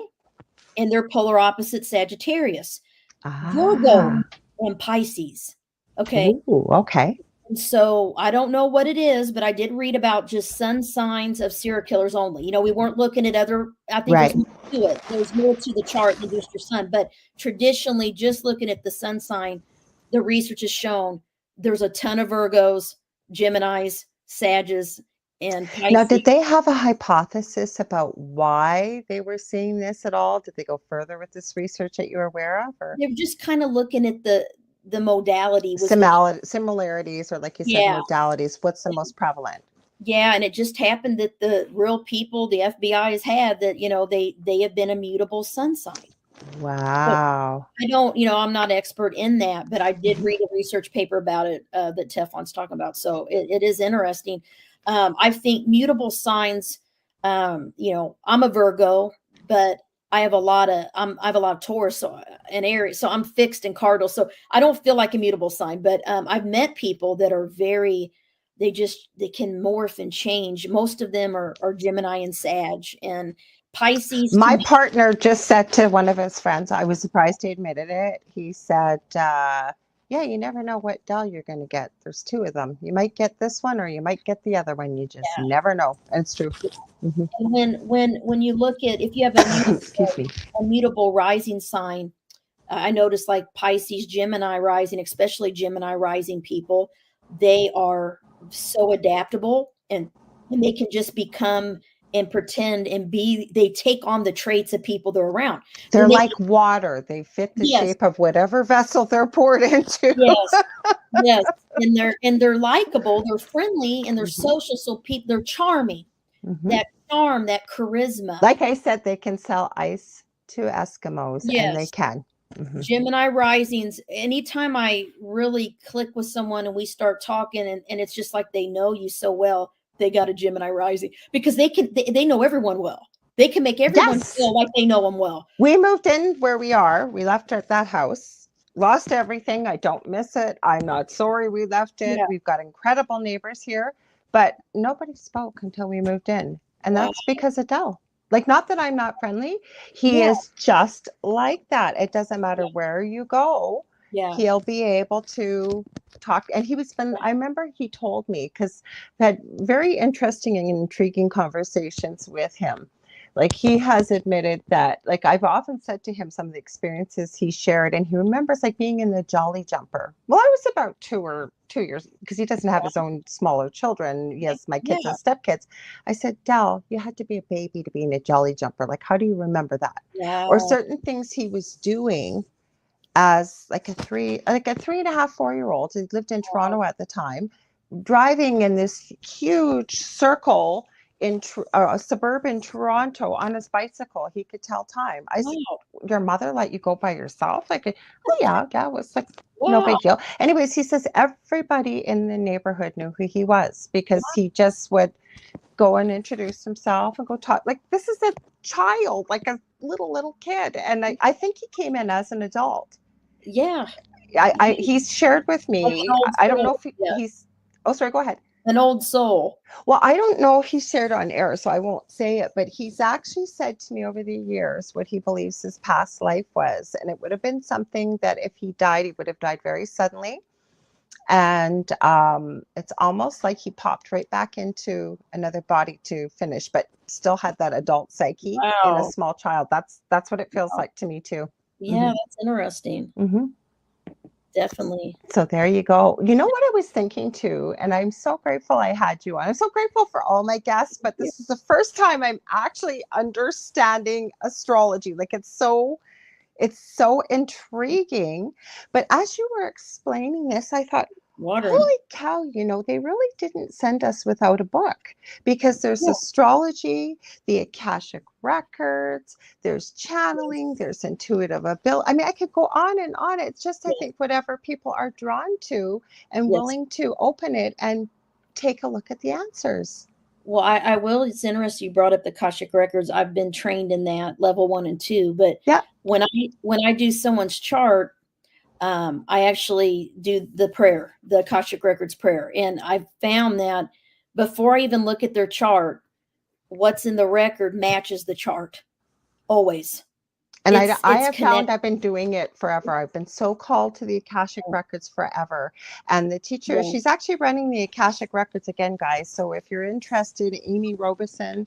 and their polar opposite Sagittarius, Virgo, Ah, and Pisces. Okay. ooh, okay. And so I don't know what it is, but I did read about just sun signs of serial killers only. We weren't looking at other, I think there's Right. more to it. There's more to the chart than just your sun. But traditionally, just looking at the sun sign, the research has shown there's a ton of Virgos, Geminis, Sages, and Now, Pisces. did they have a hypothesis about why they were seeing this at all? Did they go further with this research that you're aware of, or They're just kind of looking at the modality was which, similarities, or like you said, yeah. modalities? What's the most prevalent? Yeah, and it just happened that the real people the FBI has had that, they have been a mutable sun sign. So Wow. I don't, I'm not expert in that, but I did Mhm. read a research paper about it that Teflon's talking about. So it is interesting. I think mutable signs, I'm a Virgo, but I have a lot of Taurus and Aries, so I'm fixed in cardinal. So I don't feel like a mutable sign, but I've met people that are very they can morph and change. Most of them are Gemini and Sag, and Pisces. My partner just said to one of his friends, I was surprised he admitted it. He said, yeah, you never know what doll you're going to get. There's two of them. You might get this one or you might get the other one. You just never know. And it's true. Mm-hmm. And when you look at, if you have a mutable rising sign, I noticed like Pisces, Gemini rising, especially Gemini rising people, they are so adaptable, and they can just become and pretend and they take on the traits of people they're around. They're like water. They fit the shape of whatever vessel they're poured into. Yes. Yes. And they're likable, they're friendly, and they're social. So they're charming. That charm, that charisma. Like I said, they can sell ice to Eskimos, and they can. Gemini risings, anytime I really click with someone and we start talking, and it's just like they know you so well, they got a Gemini rising, because they know everyone well. They can make everyone feel like they know them well. We moved in where we are. We left at that house, lost everything. I don't miss it. I'm not sorry we left it. We've got incredible neighbors here, but nobody spoke until we moved in. And that's because of Dell. Like, not that I'm not friendly. He is just like that. It doesn't matter where you go. He'll be able to talk. And he was fun. I remember he told me, because I had very interesting and intriguing conversations with him. Like, he has admitted that, like, I've often said to him some of the experiences he shared, and he remembers like being in the Jolly Jumper. Well, I was about 2 years, because he doesn't have his own smaller children. He has my kids and stepkids. I said, Del, you had to be a baby to be in a Jolly Jumper. Like, how do you remember that? Or certain things he was doing as like a 3.5, 4-year-old. He lived in Toronto at the time, driving in this huge circle in suburban Toronto on his bicycle. He could tell time. I said, your mother let you go by yourself? Like, oh yeah, it was like no big deal. Anyways, he says everybody in the neighborhood knew who he was, because he just would go and introduce himself and go talk. Like, this is a child, like a little kid. And I think he came in as an adult. He's shared with me. I don't know if he's, oh, sorry, go ahead. An old soul. Well, I don't know if he shared on air, so I won't say it, but he's actually said to me over the years what he believes his past life was. And it would have been something that if he died, he would have died very suddenly. And it's almost like he popped right back into another body to finish, but still had that adult psyche in a small child. That's what it feels like to me too. Yeah, that's interesting. Definitely. So there you go. You know what I was thinking too, and I'm so grateful I had you on. I'm so grateful for all my guests, but this is the first time I'm actually understanding astrology. Like, it's so intriguing. But as you were explaining this, I thought, holy cow, they really didn't send us without a book, because there's astrology, the Akashic records, there's channeling, there's intuitive ability. I mean, I could go on and on. It's just, I think, whatever people are drawn to and willing to open it and take a look at the answers. Well, I will. It's interesting you brought up the Akashic records. I've been trained in that level 1 and 2. But when I do someone's chart, I actually do the prayer, the Akashic records prayer, and I found that before I even look at their chart, what's in the record matches the chart always. And I have found I've been doing it forever. I've been so called to the Akashic records forever. And the teacher, she's actually running the Akashic records again, guys. So if you're interested, Amy Robeson,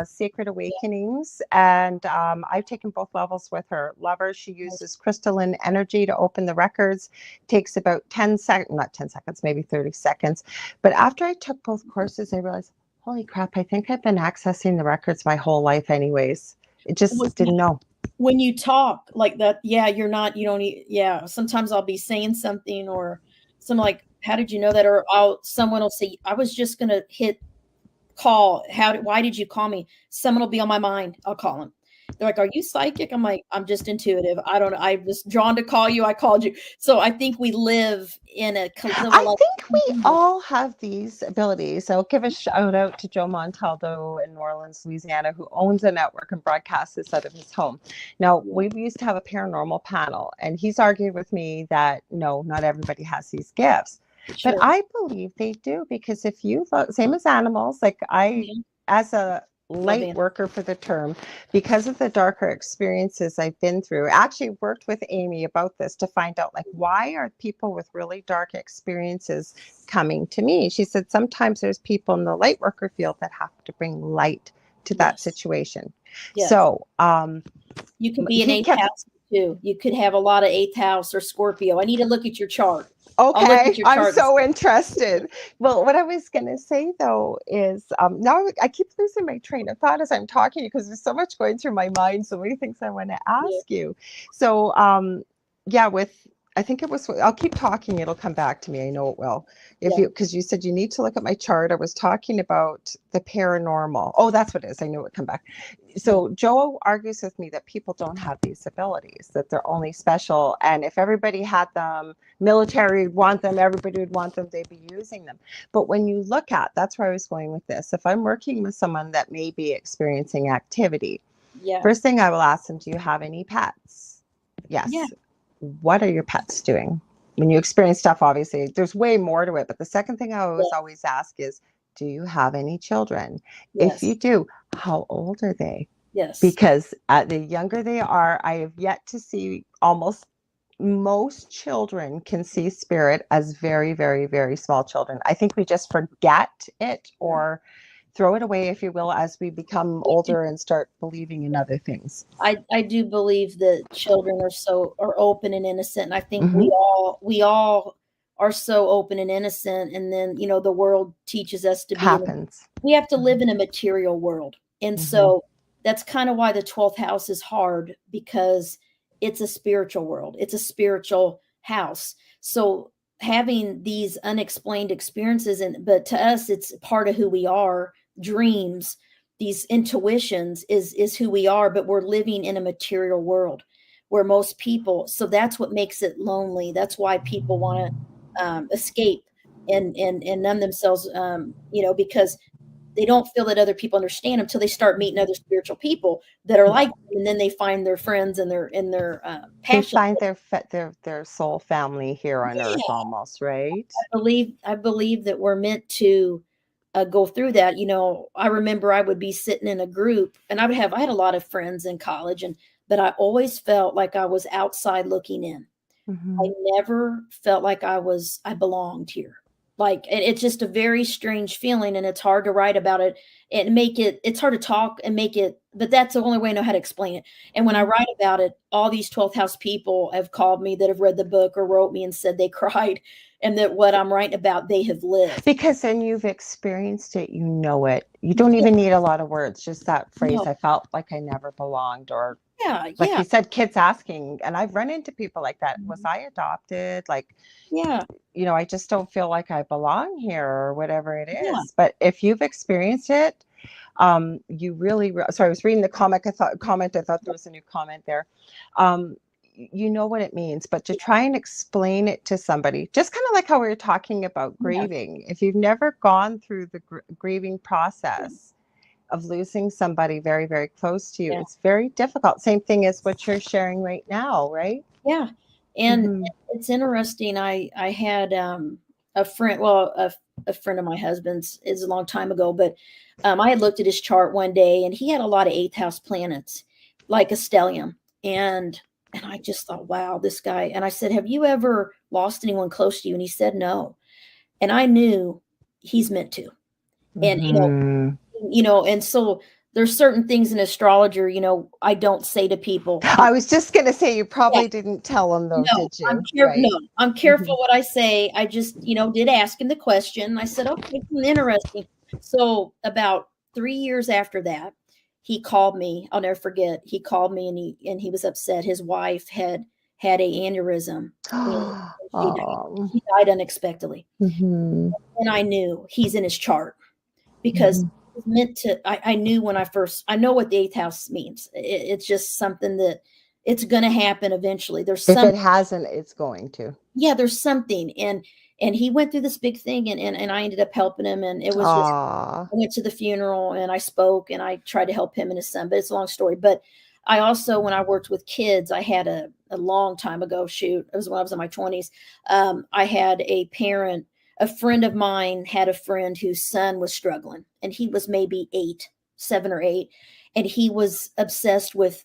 Sacred Awakenings. And I've taken both levels with her. Love her. She uses crystalline energy to open the records. Takes about 10 seconds, not 10 seconds, maybe 30 seconds. But after I took both courses, I realized, holy crap, I think I've been accessing the records my whole life anyways. It just didn't know. When you talk like that, you don't need, sometimes I'll be saying something, or some like, how did you know that? Or someone will say, I was just going to hit call. Why did you call me? Someone will be on my mind. I'll call them. They're like, are you psychic? I'm like, I'm just intuitive. I don't know. I was drawn to call you. I called you. So I think we live in I think we all have these abilities. I'll give a shout out to Joe Montaldo in New Orleans, Louisiana, who owns a network and broadcasts this out of his home. Now, we used to have a paranormal panel, and he's argued with me that no, not everybody has these gifts. But Sure. I believe they do, because if you look, same as animals, like Mhm. as a Love light animals. worker for the term, because of the darker experiences I've been through, actually worked with Amy about this to find out, like, why are people with really dark experiences coming to me? She said sometimes there's people in the light worker field that have to bring light to that Yes. situation. Yes. So You could be an he eighth kept, house too. You could have a lot of eighth house or Scorpio. I need to look at your chart. I'll look at okay, your I'm chart and so interested. Well, what I was going to say though is now I keep losing my train of thought as I'm talking, because there's so much going through my mind, so many things I want to yeah, ask you. So, yeah, I think it was, I'll keep talking, it'll come back to me. I know it will. If yeah, you, because you said you need to look at my chart. I was talking about the paranormal. Oh, that's what it is. I knew it would come back. yeah, So Joe argues with me that people don't have these abilities, that they're only special. And if everybody had them, military would want them, everybody would want them, they'd be using them. But when you look at, that's where I was going with this. If I'm working with someone that may be experiencing activity, yeah, first thing I will ask them, do you have any pets? yeah, Yes. What are your pets doing? When you experience stuff, obviously, there's way more to it. But the second thing I always ask is, do you have any children? If you yes, do, how old are they? yes. Because the younger they are, I have yet to see, almost most children can see spirit as very, very, very small children. I think we just forget it, Yeah. or throw it away, if you will, as we become older and start believing in other things. I do believe that children are open and innocent. And I think Mm-hmm. we all are so open and innocent. And then, the world teaches us to be Happens. we have to Mm-hmm. live in a material world. And Mm-hmm. so that's kind of why the 12th house is hard, because it's a spiritual world. It's a spiritual house. So having these unexplained experiences, but to us it's part of who we are. Dreams, these intuitions is who we are, but we're living in a material world where most people, so that's what makes it lonely. That's why people want to escape and numb themselves, because they don't feel that other people understand them until they start meeting other spiritual people that are like them, and then they find their friends and their They passion. find their soul family here on earth, Yeah, almost, right? I believe that we're meant to go through that. I remember I would be sitting in a group, and I had a lot of friends in college, but I always felt like I was outside looking in. I Mm-hmm. never felt like I belonged here. Like, it's just a very strange feeling, and it's hard to write about it and it's hard to talk and make it, but that's the only way I know how to explain it. And when I Mm-hmm. write about it, all these 12th house people have called me that have read the book or wrote me and said they cried, and that what I'm writing about, they have lived. Because then you've experienced it, you know it. You don't Yeah, even need a lot of words, just that phrase, no, I felt like I never belonged, or yeah, like yeah, you said, kids asking, and I've run into people like that. Was I adopted? Like, yeah, I just don't feel like I belong here, or whatever it yeah, is. But if you've experienced it, you really, sorry, I was reading the comment. I thought there was a new comment there. Um, you know what it means, but to try and explain it to somebody, just kind of like how we were talking about yeah, grieving. If you've never gone through the grieving process of losing somebody very, very close to you, yeah, it's very difficult. Same thing as what you're sharing right now, right? yeah. And Mm-hmm. it's interesting. I had a friend, well, a friend of my husband's, is a long time ago, but I had looked at his chart one day, and he had a lot of eighth house planets, like a stellium, and I just thought, wow, this guy. And I said, have you ever lost anyone close to you? And he said no. And I knew he's meant to. And Mm-hmm. and so there's certain things in astrologer, I don't say to people. I was just going to say, you Yeah, probably didn't tell them though, no, did you? Right. no, I'm Mm-hmm. careful what I say. I just, did ask him the question. I said, okay, interesting. So about 3 years after that, he called me. I'll never forget. He called me, and he was upset. His wife had a aneurysm, and she died. Oh. She died unexpectedly. Mm-hmm. And I knew he's in his chart, because Mm-hmm. it's meant to. I knew when I know what the eighth house means. It's just something that it's going to happen eventually. If it hasn't, it's going to. There's something. And he went through this big thing, and I ended up helping him, and it was just, Ah. I went to the funeral, and I spoke, and I tried to help him and his son, but it's a long story. But I also, when I worked with kids, I had a long time ago, shoot, it was when I was in my 20s. I had a parent a friend of mine had a friend whose son was struggling, and he was maybe 7 or 8, and he was obsessed with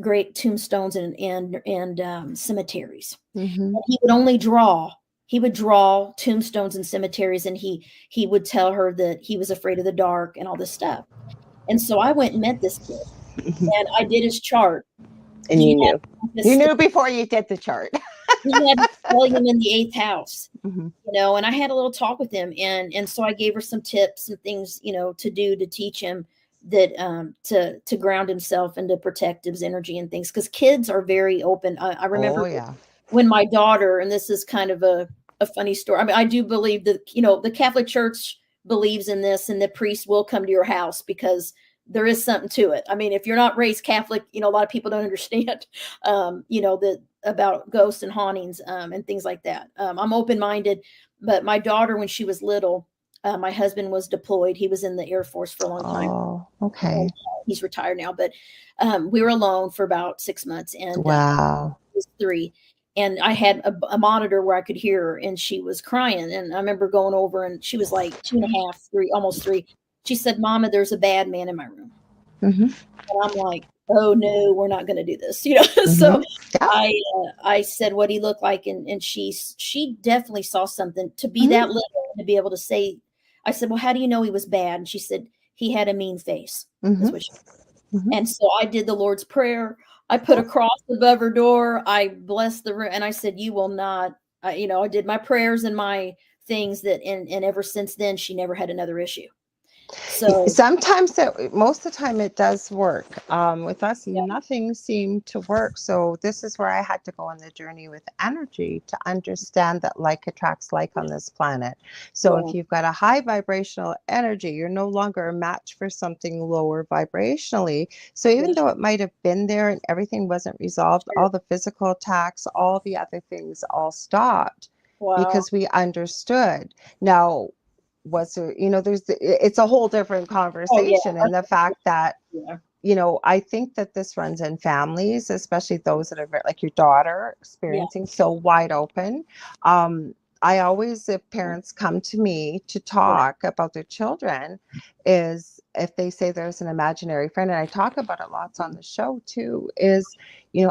great tombstones and cemeteries. Mm-hmm. And he would only draw. He would draw tombstones and cemeteries, and he would tell her that he was afraid of the dark and all this stuff. And so I went and met this kid, and I did his chart. And you knew. You You knew before you did the chart. He had a stellium in the 8th house, Mm-hmm. and I had a little talk with him, and so I gave her some tips and things, to do to teach him that to ground himself and to protect his energy and things, because kids are very open. I remember when my daughter, and this is kind of a funny story. I mean, I do believe that the Catholic Church believes in this, and the priest will come to your house because there is something to it. I mean, if you're not raised Catholic, a lot of people don't understand, that about ghosts and hauntings and things like that. I'm open-minded, but my daughter, when she was little, my husband was deployed. He was in the Air Force for a long time. Oh, okay. He's retired now, but we were alone for about 6 months, and wow. he was 3. And I had a monitor where I could hear her, and she was crying. And I remember going over, and she was like 2.5, 3, almost 3. She said, "Mama, there's a bad man in my room." Mm-hmm. And I'm like, "Oh no, we're not going to do this," Mm-hmm. So yeah. I said what he looked like, and she definitely saw something. To be that little, to be able to say, I said, "Well, how do you know he was bad?" And she said, "He had a mean face." Mm-hmm. Is what she said. Mm-hmm. And so I did the Lord's Prayer. I put a cross above her door. I blessed the room, and I said, "You will not." I did my prayers and my things and ever since then, she never had another issue. So sometimes, most of the time, it does work. With us, yeah. Nothing seemed to work. So this is where I had to go on the journey with energy to understand that like attracts like on this planet. So if you've got a high vibrational energy, you're no longer a match for something lower vibrationally. So even though it might have been there and everything wasn't resolved, all the physical attacks, all the other things all stopped because we understood. Now, was there, it's a whole different conversation. And the fact that, I think that this runs in families, especially those that are very, like your daughter experiencing so wide open. I always, if parents come to me to talk about their children, is if they say there's an imaginary friend, and I talk about it lots on the show too, is,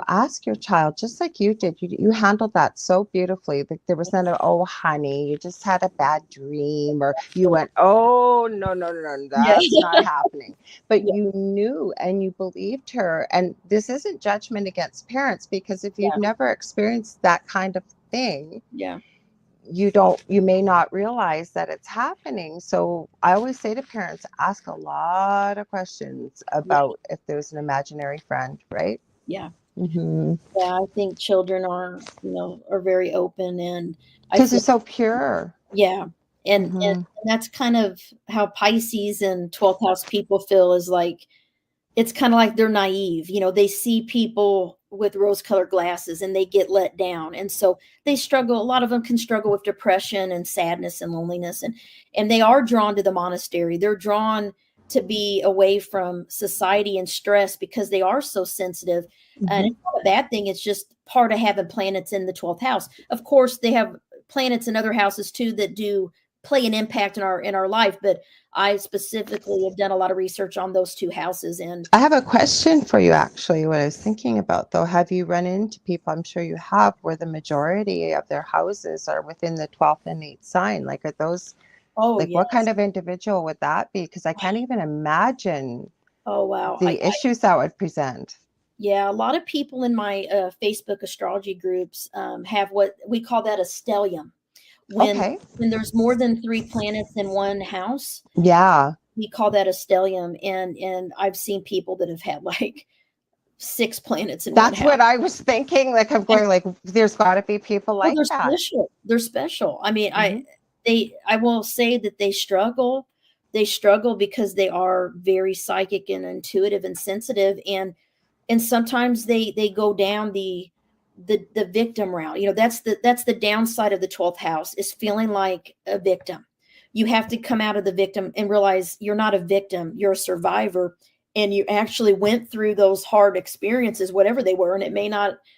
ask your child, just like you did, you handled that so beautifully. That there was none of, "Oh, honey, you just had a bad dream," or you went, "Oh, no, that's not happening." But you knew and you believed her. And this isn't judgment against parents, because if you've never experienced that kind of thing, you may not realize that it's happening. So I always say to parents, ask a lot of questions about if there's an imaginary friend, right? Yeah. Mm-hmm. Yeah, I think children are very open, and because they're so pure. Yeah. And that's kind of how Pisces and 12th house people feel, is like, it's kind of like they're naive. They see people with rose-colored glasses and they get let down. And so they struggle. A lot of them can struggle with depression and sadness and loneliness. And they are drawn to the monastery. They're drawn to be away from society and stress because they are so sensitive. And it's not a bad thing. It's just part of having planets in the 12th house. Of course, they have planets in other houses too that do play an impact in our life, but I specifically have done a lot of research on those 2 houses. And I have a question for you, actually. What I was thinking about, though, have you run into people, I'm sure you have, where the majority of their houses are within the 12th and 8th sign? Like, are those, what kind of individual would that be? Because I can't even imagine the issues that would present. Yeah, a lot of people in my Facebook astrology groups have what we call that a stellium. When there's more than 3 planets in one house, we call that a stellium. And I've seen people that have had like 6 planets in one house. That's what I was thinking. Like, I'm going, like, there's got to be people like that. They're special. I mean, I will say that they struggle. They struggle because they are very psychic and intuitive and sensitive, and sometimes they go down the victim route. That's the downside of the 12th house, is feeling like a victim. You have to come out of the victim and realize you're not a victim, you're a survivor, and you actually went through those hard experiences, whatever they were. And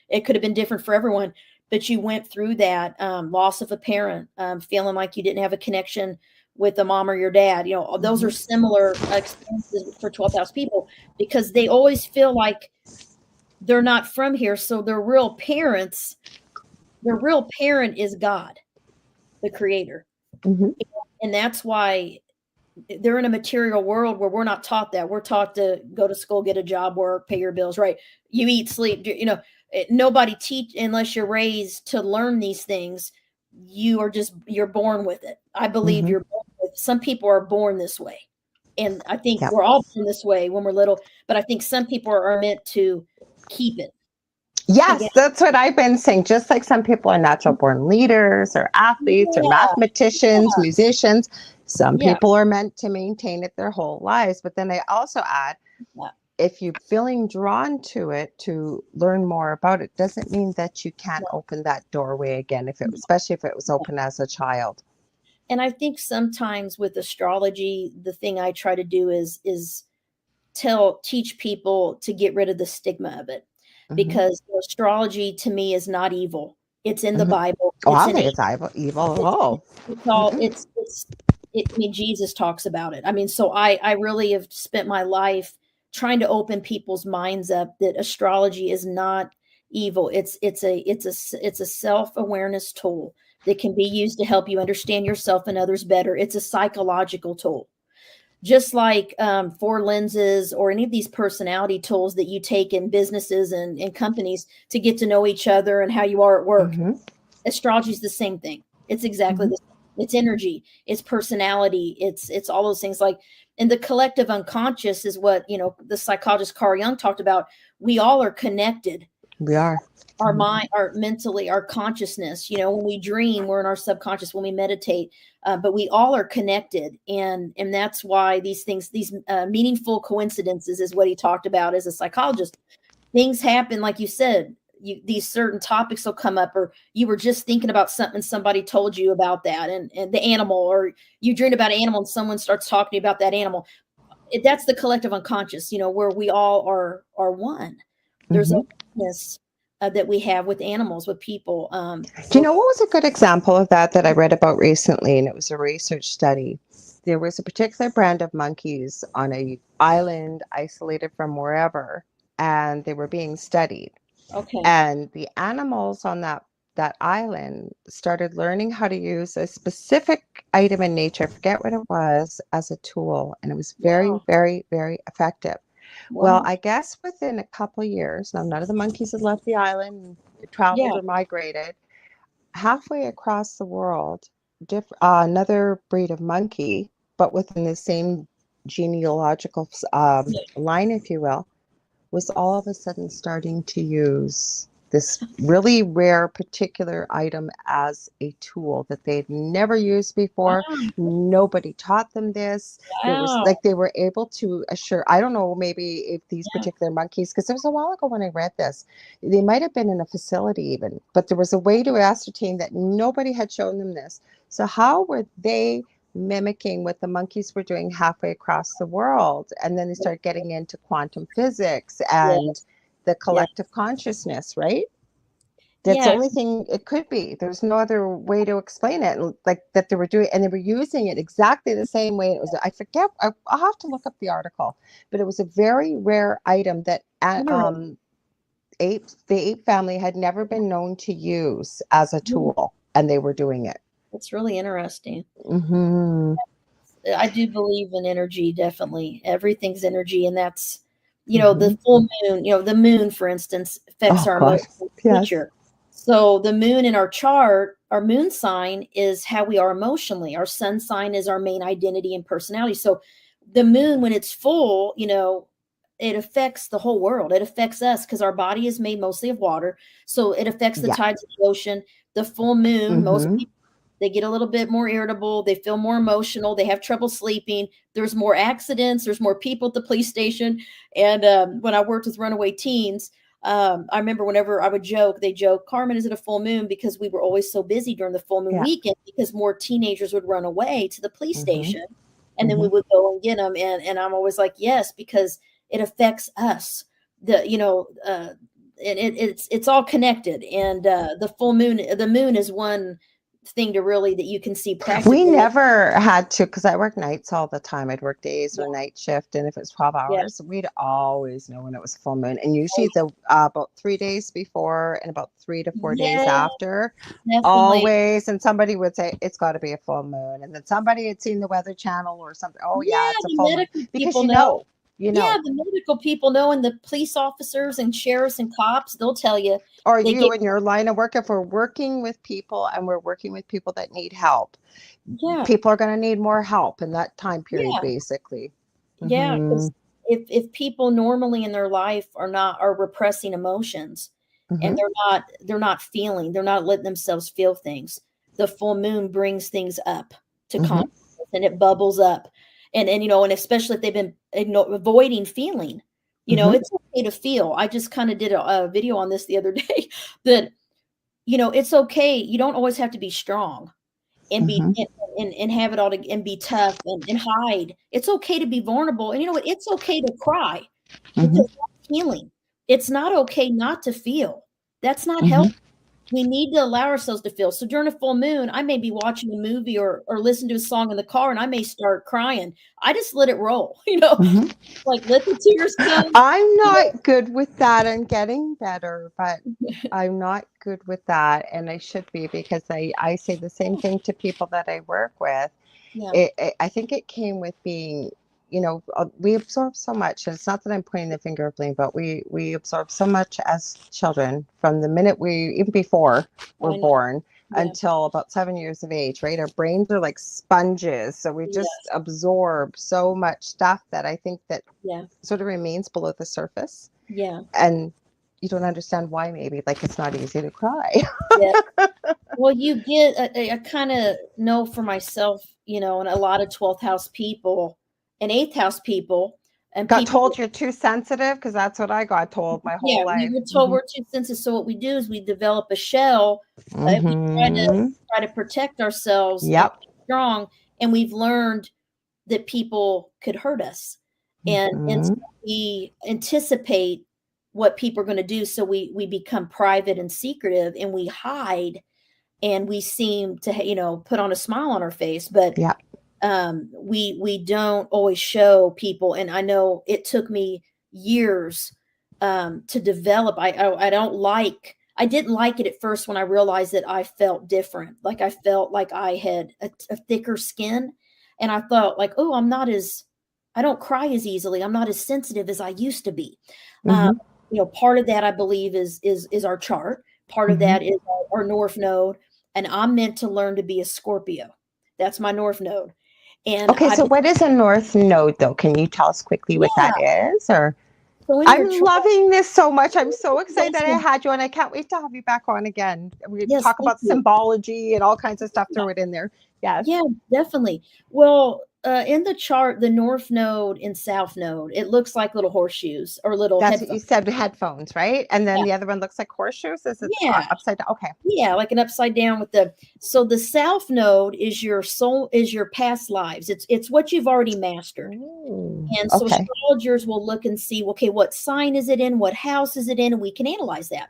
it could have been different for everyone, but you went through that loss of a parent, feeling like you didn't have a connection with a mom or your dad. You know, those are similar experiences for 12th house people, because they always feel like they're not from here. So their real parent is God, the creator. And that's why they're in a material world where we're not taught that. We're taught to go to school, get a job, work, pay your bills, right? You eat, sleep, you know, nobody teach unless you're raised to learn these things. You're born with it. I believe you're born with, some people are born this way. And I think we're all born this way when we're little, but I think some people are meant to keep it. Yes, that's what I've been saying. Just like some people are natural born leaders or athletes or mathematicians, musicians, some people are meant to maintain it their whole lives. But then I also add, if you're feeling drawn to it, to learn more about it, doesn't mean that you can't open that doorway again, especially if it was open as a child. And I think sometimes with astrology, the thing I try to do is teach people to get rid of the stigma of it, because astrology to me is not evil. It's in the Bible. Oh, I don't think it's evil at all. I mean, Jesus talks about it. I mean, so I really have spent my life trying to open people's minds up that astrology is not evil. It's a self-awareness tool that can be used to help you understand yourself and others better. It's a psychological tool. Just like four lenses or any of these personality tools that you take in businesses and companies to get to know each other and how you are at work. Astrology is the same thing. It's exactly the same. It's energy, it's personality, it's all those things. Like, and the collective unconscious is what, you know, the psychologist Carl Jung talked about. We all are connected. We are. Our mind, our mentally, our consciousness, you know, when we dream, we're in our subconscious, when we meditate, but we all are connected. And that's why these things, these meaningful coincidences is what he talked about as a psychologist. Things happen, like you said, these certain topics will come up, or you were just thinking about something, somebody told you about that, and the animal, or you dreamed about an animal and someone starts talking about that animal. That's the collective unconscious, you know, where we all are one. There's a oneness that we have with animals, with people. Do you know what was a good example of that I read about recently? And it was a research study. There was a particular brand of monkeys on an island isolated from wherever, and they were being studied. Okay. And the animals on that island started learning how to use a specific item in nature, I forget what it was, as a tool. And it was very, very, very effective. Well, I guess within a couple of years, now none of the monkeys had left the island, traveled or migrated. Halfway across the world, another breed of monkey, but within the same genealogical line, if you will, was all of a sudden starting to use this really rare particular item as a tool that they'd never used before. Nobody taught them this. It was like they were able to assure, I don't know, maybe if these particular monkeys, because it was a while ago when I read this, they might have been in a facility even, but there was a way to ascertain that nobody had shown them this. So how were they mimicking what the monkeys were doing halfway across the world? And then they start getting into quantum physics and the collective consciousness, right? That's the only thing it could be. There's no other way to explain it. Like that they were doing, and they were using it exactly the same way it was. I forget, I'll have to look up the article, but it was a very rare item that the ape family had never been known to use as a tool, and they were doing it. It's really interesting. I do believe in energy, definitely. Everything's energy, and that's, you know, the full moon, you know, the moon, for instance, affects our emotional future. So the moon in our chart, our moon sign is how we are emotionally. Our sun sign is our main identity and personality. So the moon, when it's full, you know, it affects the whole world. It affects us because our body is made mostly of water. So it affects the tides of the ocean. The full moon, most people, they get a little bit more irritable. They feel more emotional. They have trouble sleeping. There's more accidents. There's more people at the police station. And when I worked with runaway teens, I remember whenever I would joke, they joke, Carmen, is it a full moon? Because we were always so busy during the full moon weekend, because more teenagers would run away to the police station, and then we would go and get them. And I'm always like, yes, because it affects us. it's all connected. And the moon is one thing to really that you can see practically. We never had to, because I work nights all the time. I'd work days Yeah. or night shift, and if it was 12 Yeah. hours, we'd always know when it was full moon. And usually about 3 days before and about 3 to 4 days Yeah, after, definitely. always. And somebody would say it's got to be a full moon, and then somebody had seen the Weather Channel or something. Oh yeah, Yeah, it's a the full moon, medical because people you know. know, you Yeah, know. the medical people know, and the police officers and sheriffs and cops, they'll tell you. Or They you get in your line of work, if we're working with people and we're working with people that need help, yeah, people are going to need more help in that time period, yeah, basically. yeah. Mm-hmm. Because if people normally in their life are repressing emotions, and Mm-hmm. they're not feeling, they're not letting themselves feel things. The full moon brings things up to Mm-hmm. consciousness, and it bubbles up, and and especially if they've been avoiding feeling, Mm-hmm. it's okay to feel. I just kind of did a video on this the other day that it's okay. You don't always have to be strong and be Mm-hmm. and have it all and be tough and hide. It's okay to be vulnerable. And you know what? It's okay to cry Mm-hmm. because that's healing. It's not okay not to feel. That's not Mm-hmm. healthy. We need to allow ourselves to feel. So during a full moon, I may be watching a movie or listen to a song in the car and I may start crying. I just let it roll, Mm-hmm. like let the tears come. I'm not good with that. I'm getting better, but I'm not good with that. And I should be, because I say the same thing to people that I work with. Yeah. I think it came with being, we absorb so much. And it's not that I'm pointing the finger of blame, but we absorb so much as children from the minute even before we're I know. born Yeah. until about 7 years of age, right? Our brains are like sponges. So we just Yes. absorb so much stuff that I think that Yeah. sort of remains below the surface. Yeah. And you don't understand why, maybe. Like, it's not easy to cry. Yeah. Well, you get, I kind of know for myself, and a lot of 12th house people and 8th house people and Got people. told you're too sensitive, because that's what I got told my Yeah, whole we life. were told Mm-hmm. we're too sensitive. So what we do is we develop a shell. We Mm-hmm. try to protect ourselves and Yep. be strong. And we've learned that people could hurt us, and so Mm-hmm. we anticipate what people are going to do. So we become private and secretive, and we hide, and we seem to put on a smile on our face, but Yep. we don't always show people. And I know it took me years to develop. I didn't like it at first when I realized that I felt different. Like I felt like I had a thicker skin, and I thought like, oh, I don't cry as easily. I'm not as sensitive as I used to be. Um, Mm-hmm. Part of that I believe is our chart. Part of Mm-hmm. that is our North Node, and I'm meant to learn to be a Scorpio. That's my North Node. And Okay, so what is a North Node, though? Can you tell us quickly what yeah, that is? Or so in your I'm chart, loving this so much. I'm so excited that I yes, had you, and I can't wait to have you back on again. We yes, talk thank about you. symbology and all kinds of stuff. Throw it in there. Yes. Yeah, definitely. Well, in the chart, the North Node and South Node, it looks like little horseshoes or little That's what you headphones. said, headphones, right? And then Yeah, the other one looks like horseshoes. Is it yeah, upside down? Okay. yeah, like an upside down with the South Node is your soul, is your past lives. It's what you've already mastered. Ooh, And so okay. astrologers will look and see, okay, what sign is it in? What house is it in? And we can analyze that.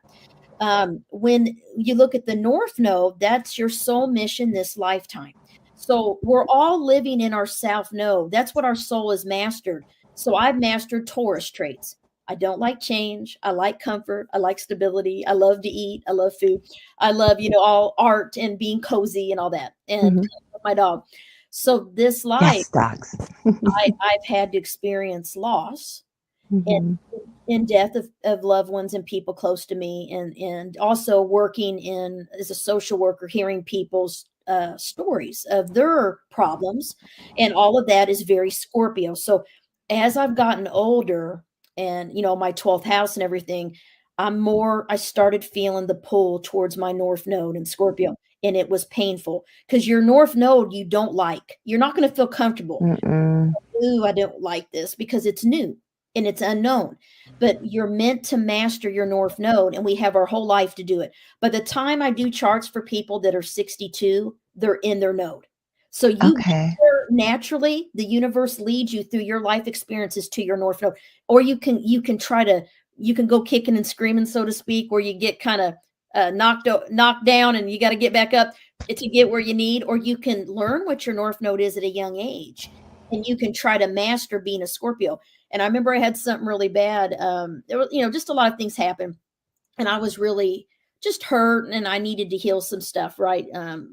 When you look at the North Node, that's your soul mission this lifetime. So we're all living in our South Node. That's what our soul has mastered. So I've mastered Taurus traits. I don't like change. I like comfort. I like stability. I love to eat. I love food. I love, all art and being cozy and all that. And Mm-hmm. my dog. So this life, Yes, dogs. I've had to experience loss and Mm-hmm. in death of loved ones and people close to me, and also working in as a social worker, hearing people's stories of their problems, and all of that is very Scorpio. So as I've gotten older, and my 12th house and everything, I started feeling the pull towards my North Node in Scorpio, and it was painful because your North Node you don't like. You're not going to feel comfortable. Mm-mm. Ooh, I don't like this because it's new and it's unknown. But you're meant to master your North Node, and we have our whole life to do it. By the time I do charts for people that are 62, they're in their node. So you get Okay. there naturally. The universe leads you through your life experiences to your North Node, or you can try to you can go kicking and screaming, so to speak, where you get kind of knocked down and you got to get back up to get where you need, or you can learn what your North Node is at a young age, and you can try to master being a Scorpio. And I remember I had something really bad. There was, just a lot of things happened, and I was really just hurt, and I needed to heal some stuff, right?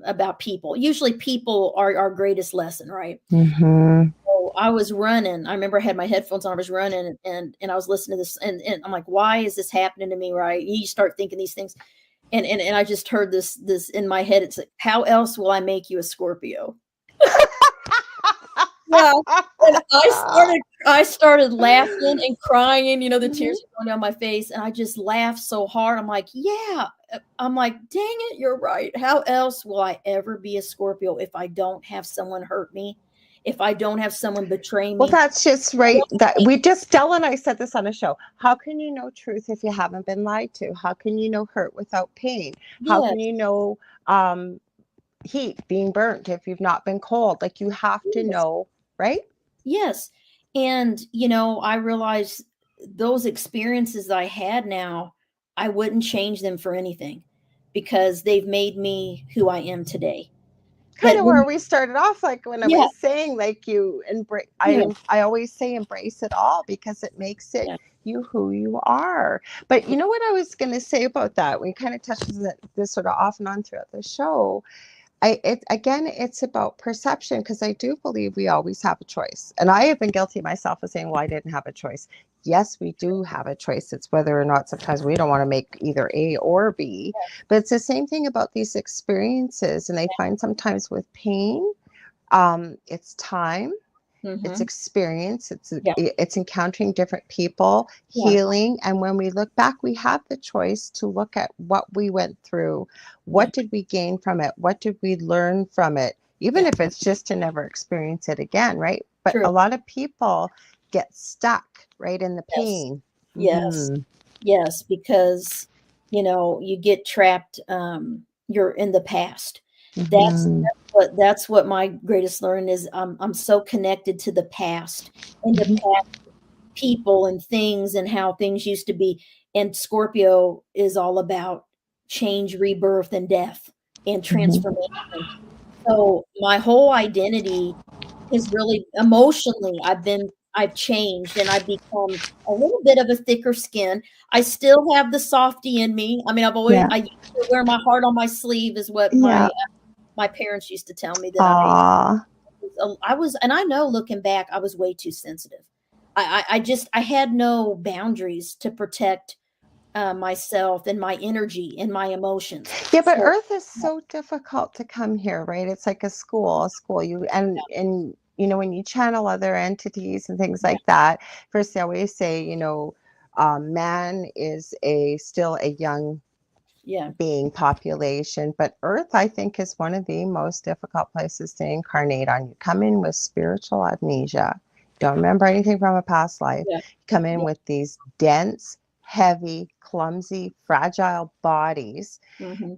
About people. Usually people are our greatest lesson, right? Mm-hmm. So I was running. I remember I had my headphones on. I was running, and I was listening to this, and I'm like, why is this happening to me, right? You start thinking these things. And I just heard this in my head. It's like, how else will I make you a Scorpio? Yeah. And I started laughing and crying, the tears are going down my face. And I just laughed so hard. I'm like, yeah. I'm like, dang it, you're right. How else will I ever be a Scorpio if I don't have someone hurt me? If I don't have someone betray me? Well, that's just right. Stella and I said this on a show. How can you know truth if you haven't been lied to? How can you know hurt without pain? How can you know heat, being burnt, if you've not been cold? Like, you have to know, right? Yes. And, I realized those experiences that I had now, I wouldn't change them for anything, because they've made me who I am today. Kind of where we started off, like when I Yeah. was saying, like, you embrace. I always say embrace it all, because it makes it you who you are. But you know what I was going to say about that? We kind of touched on this sort of off and on throughout the show. It's about perception, because I do believe we always have a choice. And I have been guilty myself of saying, well, I didn't have a choice. Yes, we do have a choice. It's whether or not sometimes we don't want to make either A or B. But it's the same thing about these experiences. And I find sometimes with pain, it's time. It's experience. It's encountering different people, healing. And when we look back, we have the choice to look at what we went through. What did we gain from it? What did we learn from it? Even if it's just to never experience it again, right? But a lot of people get stuck right in the pain. Yes. Yes, because you get trapped. You're in the past. That's what my greatest learning is. I'm so connected to the past and the past people and things and how things used to be. And Scorpio is all about change, rebirth, and death and transformation. So my whole identity is really emotionally, I've changed, and I've become a little bit of a thicker skin. I still have the softy in me. I mean, I used to wear my heart on my sleeve, is what my parents used to tell me that I was, and I know looking back, I was way too sensitive. I had no boundaries to protect myself and my energy and my emotions. Yeah, but Earth is so difficult to come here, right? It's like a school. And when you channel other entities and things like that, first they always say, man is still a young being population, but Earth, I think, is one of the most difficult places to incarnate on. You come in with spiritual amnesia, don't remember anything from a past life. You come in with these dense, heavy, clumsy, fragile bodies.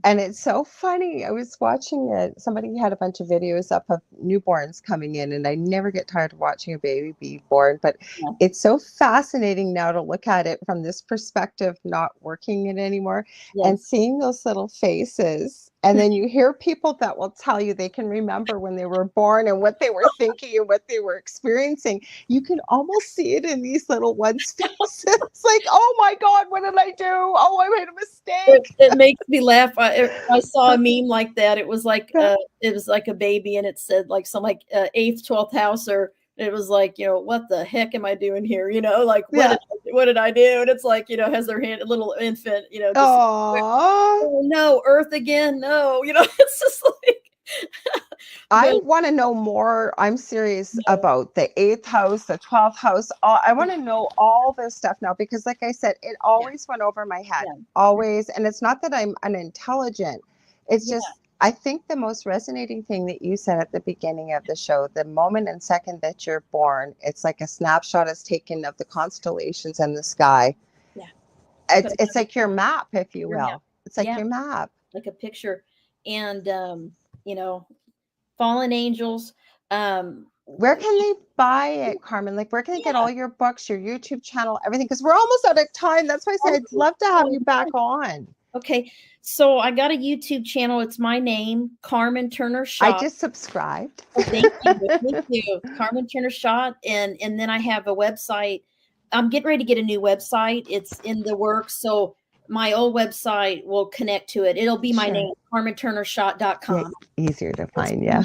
And it's so funny. I was watching it. Somebody had a bunch of videos up of newborns coming in, and I never get tired of watching a baby be born. But it's so fascinating now to look at it from this perspective, not working it anymore, and seeing those little faces. And then you hear people that will tell you they can remember when they were born and what they were thinking and what they were experiencing. You can almost see it in these little ones' faces. It's like, oh my God, what did I do? Oh, I made a mistake. It makes me laugh. I saw a meme like that. It was like a baby, and it said like some like 8th, 12th house, or it was like, what the heck am I doing here? Like what did I do? And it's like, has their hand, a little infant, just oh no, Earth again, no, it's just like I want to know more. I'm serious about the 8th house, the 12th house. I want to know all this stuff now, because like I said, it always went over my head, always. And it's not that I'm unintelligent. It's just, I think the most resonating thing that you said at the beginning of the show, the moment and second that you're born, it's like a snapshot is taken of the constellations and the sky. Yeah. It's like your map, if you will. It's like your map. Like a picture. And, fallen angels, Where can they buy it, Carmen? Like, where can they get all your books, your YouTube channel, everything? Because we're almost out of time. That's why I said I'd love to have you back on. Okay, so I got a YouTube channel. It's my name, Carmen Turner-Schott. I just subscribed. Oh, thank you. Thank you, Carmen Turner-Schott. And then I have a website. I'm getting ready to get a new website. It's in the works. So my old website will connect to it. It'll be my name, CarmenTurnerSchott.com. Yeah, easier to find, yeah.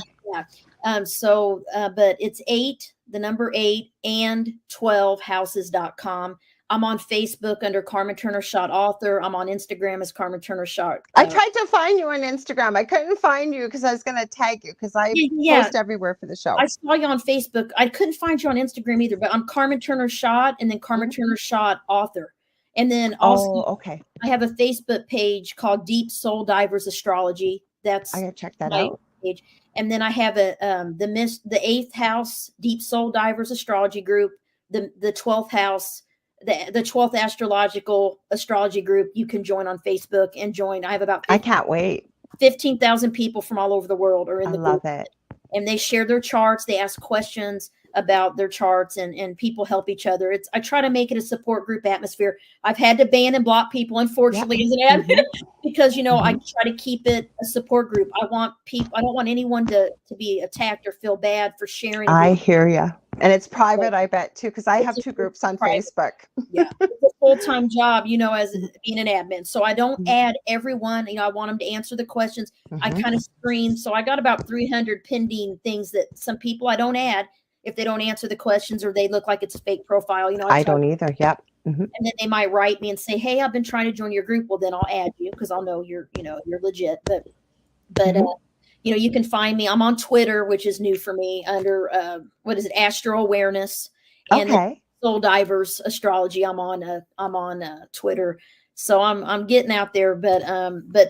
But it's 8, the number 8, and 12houses.com. I'm on Facebook under Carmen Turner-Schott author. I'm on Instagram as Carmen Turner-Schott. I tried to find you on Instagram. I couldn't find you because I was going to tag you because I post everywhere for the show. I saw you on Facebook. I couldn't find you on Instagram either, but I'm Carmen Turner-Schott and then Carmen Turner-Schott author. And then also, I have a Facebook page called Deep Soul Divers Astrology. That's I gotta check that out. Page. And then I have the 8th house Deep Soul Divers Astrology group, the 12th house, the 12th Astrological Astrology group. You can join on Facebook and join. I have about I can't wait. 15,000 people from all over the world are in the group. I love it. And they share their charts. They ask questions about their charts, and people help each other. I try to make it a support group atmosphere. I've had to ban and block people, unfortunately, as an admin, because, I try to keep it a support group. I don't want anyone to be attacked or feel bad for sharing. I hear you. And it's private, I bet, too, because I have 2 groups on Facebook. Yeah, it's a full-time job, as being an admin. So I don't add everyone. I want them to answer the questions. I kind of screen. So I got about 300 pending things that some people I don't add if they don't answer the questions or they look like it's a fake profile. I don't either. Yep. And then they might write me and say, "Hey, I've been trying to join your group." Well, then I'll add you because I'll know you're legit. But you can find me. I'm on Twitter, which is new for me, under Astro Awareness and Soul Divers Astrology. I'm on Twitter, so I'm getting out there. But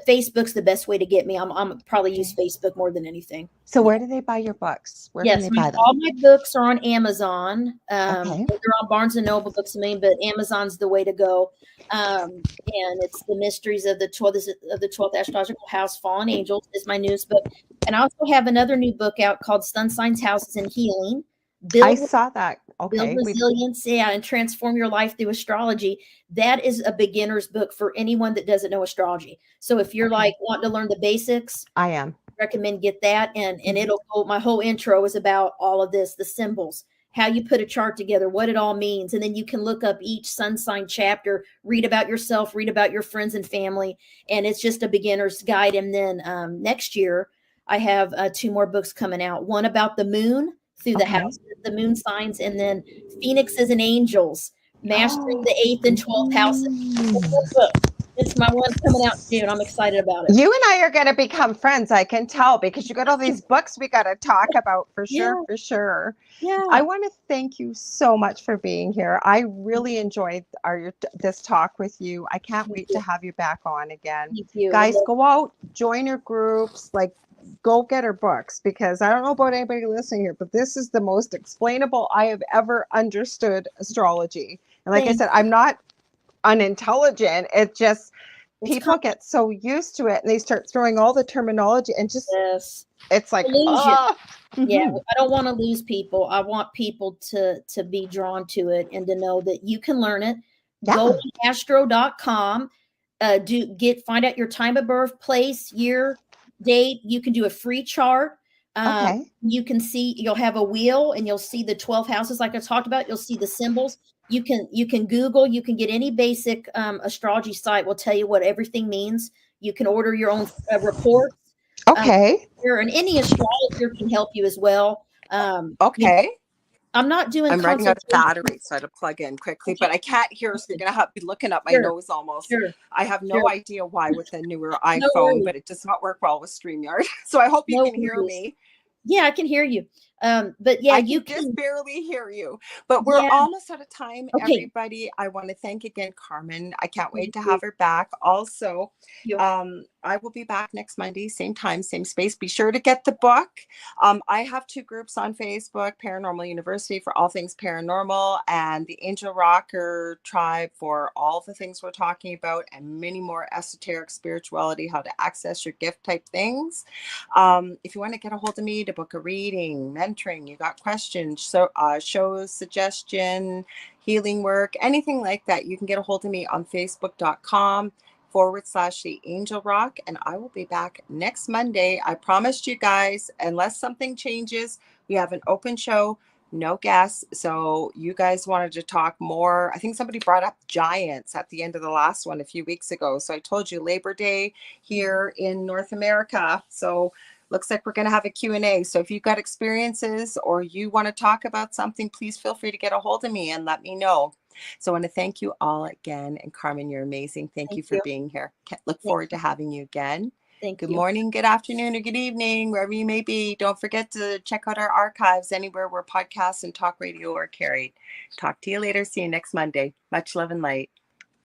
Facebook's the best way to get me. I'm probably use Facebook more than anything. So where do they buy your books? Where can they buy them? All my books are on Amazon. They're on Barnes and Noble Books, but Amazon's the way to go. And it's The Mysteries of the 12th Astrological House, Fallen Angels is my newest book. And I also have another new book out called Sun Signs, Houses, and Healing. I saw that. Build resilience, and transform your life through astrology. That is a beginner's book for anyone that doesn't know astrology. So if you're like wanting to learn the basics, I am. Recommend get that. And it'll go, my whole intro is about all of this, the symbols, how you put a chart together, what it all means. And then you can look up each sun sign chapter, read about yourself, read about your friends and family. And it's just a beginner's guide. And then next year, I have 2 more books coming out. One about the moon through the house, the moon signs, and then Phoenixes and Angels, mastering the 8th and 12th houses. It's my one coming out soon. I'm excited about it. You and I are going to become friends, I can tell, because you got all these books we got to talk about for sure. Yeah. I want to thank you so much for being here. I really enjoyed this talk with you. I can't wait to have you back on again. Thank you. Guys, go out, join your groups, go get her books, because I don't know about anybody listening here, but this is the most explainable I have ever understood astrology. And like I said, I'm not unintelligent. It just people get so used to it and they start throwing all the terminology and just it's like I don't want to lose people. I want people to be drawn to it and to know that you can learn it. Go to astro.com, find out your time of birth, place, year, date. You can do a free chart. You can see, you'll have a wheel and you'll see the 12 houses like I talked about. You'll see the symbols. You can Google, you can get any basic astrology site will tell you what everything means. You can order your own reports. And any astrologer can help you as well. I'm not doing. I'm running out of battery, so I had to plug in quickly, but I can't hear, so you're going to be looking up my nose almost. I have no idea why with the newer iPhone, but it does not work well with StreamYard. So I hope you can hear me. Yeah, I can hear you. But you can just barely hear you, but we're almost out of time. Everybody, I want to thank again Carmen. I can't wait to have her back. Also, I will be back next Monday, same time, same space. Be sure to get the book. I have 2 groups on Facebook, Paranormal University for all things paranormal, and the Angel Rocker Tribe for all the things we're talking about, and many more esoteric spirituality, how to access your gift type things. If you want to get a hold of me to book a reading, mentoring, you got questions, so shows, suggestion, healing work, anything like that, you can get a hold of me on facebook.com/the Angel Rock, and I will be back next Monday. I promised you guys, unless something changes, we have an open show, no guests. So you guys wanted to talk more. I think somebody brought up giants at the end of the last one a few weeks ago. So I told you Labor Day here in North America. So looks like we're going to have a Q&A. So if you've got experiences or you want to talk about something, please feel free to get a hold of me and let me know. So I want to thank you all again. And Carmen, you're amazing. Thank you for being here. Look forward to having you again. Good morning, good afternoon, or good evening, wherever you may be. Don't forget to check out our archives anywhere where podcasts and talk radio are carried. Talk to you later. See you next Monday. Much love and light.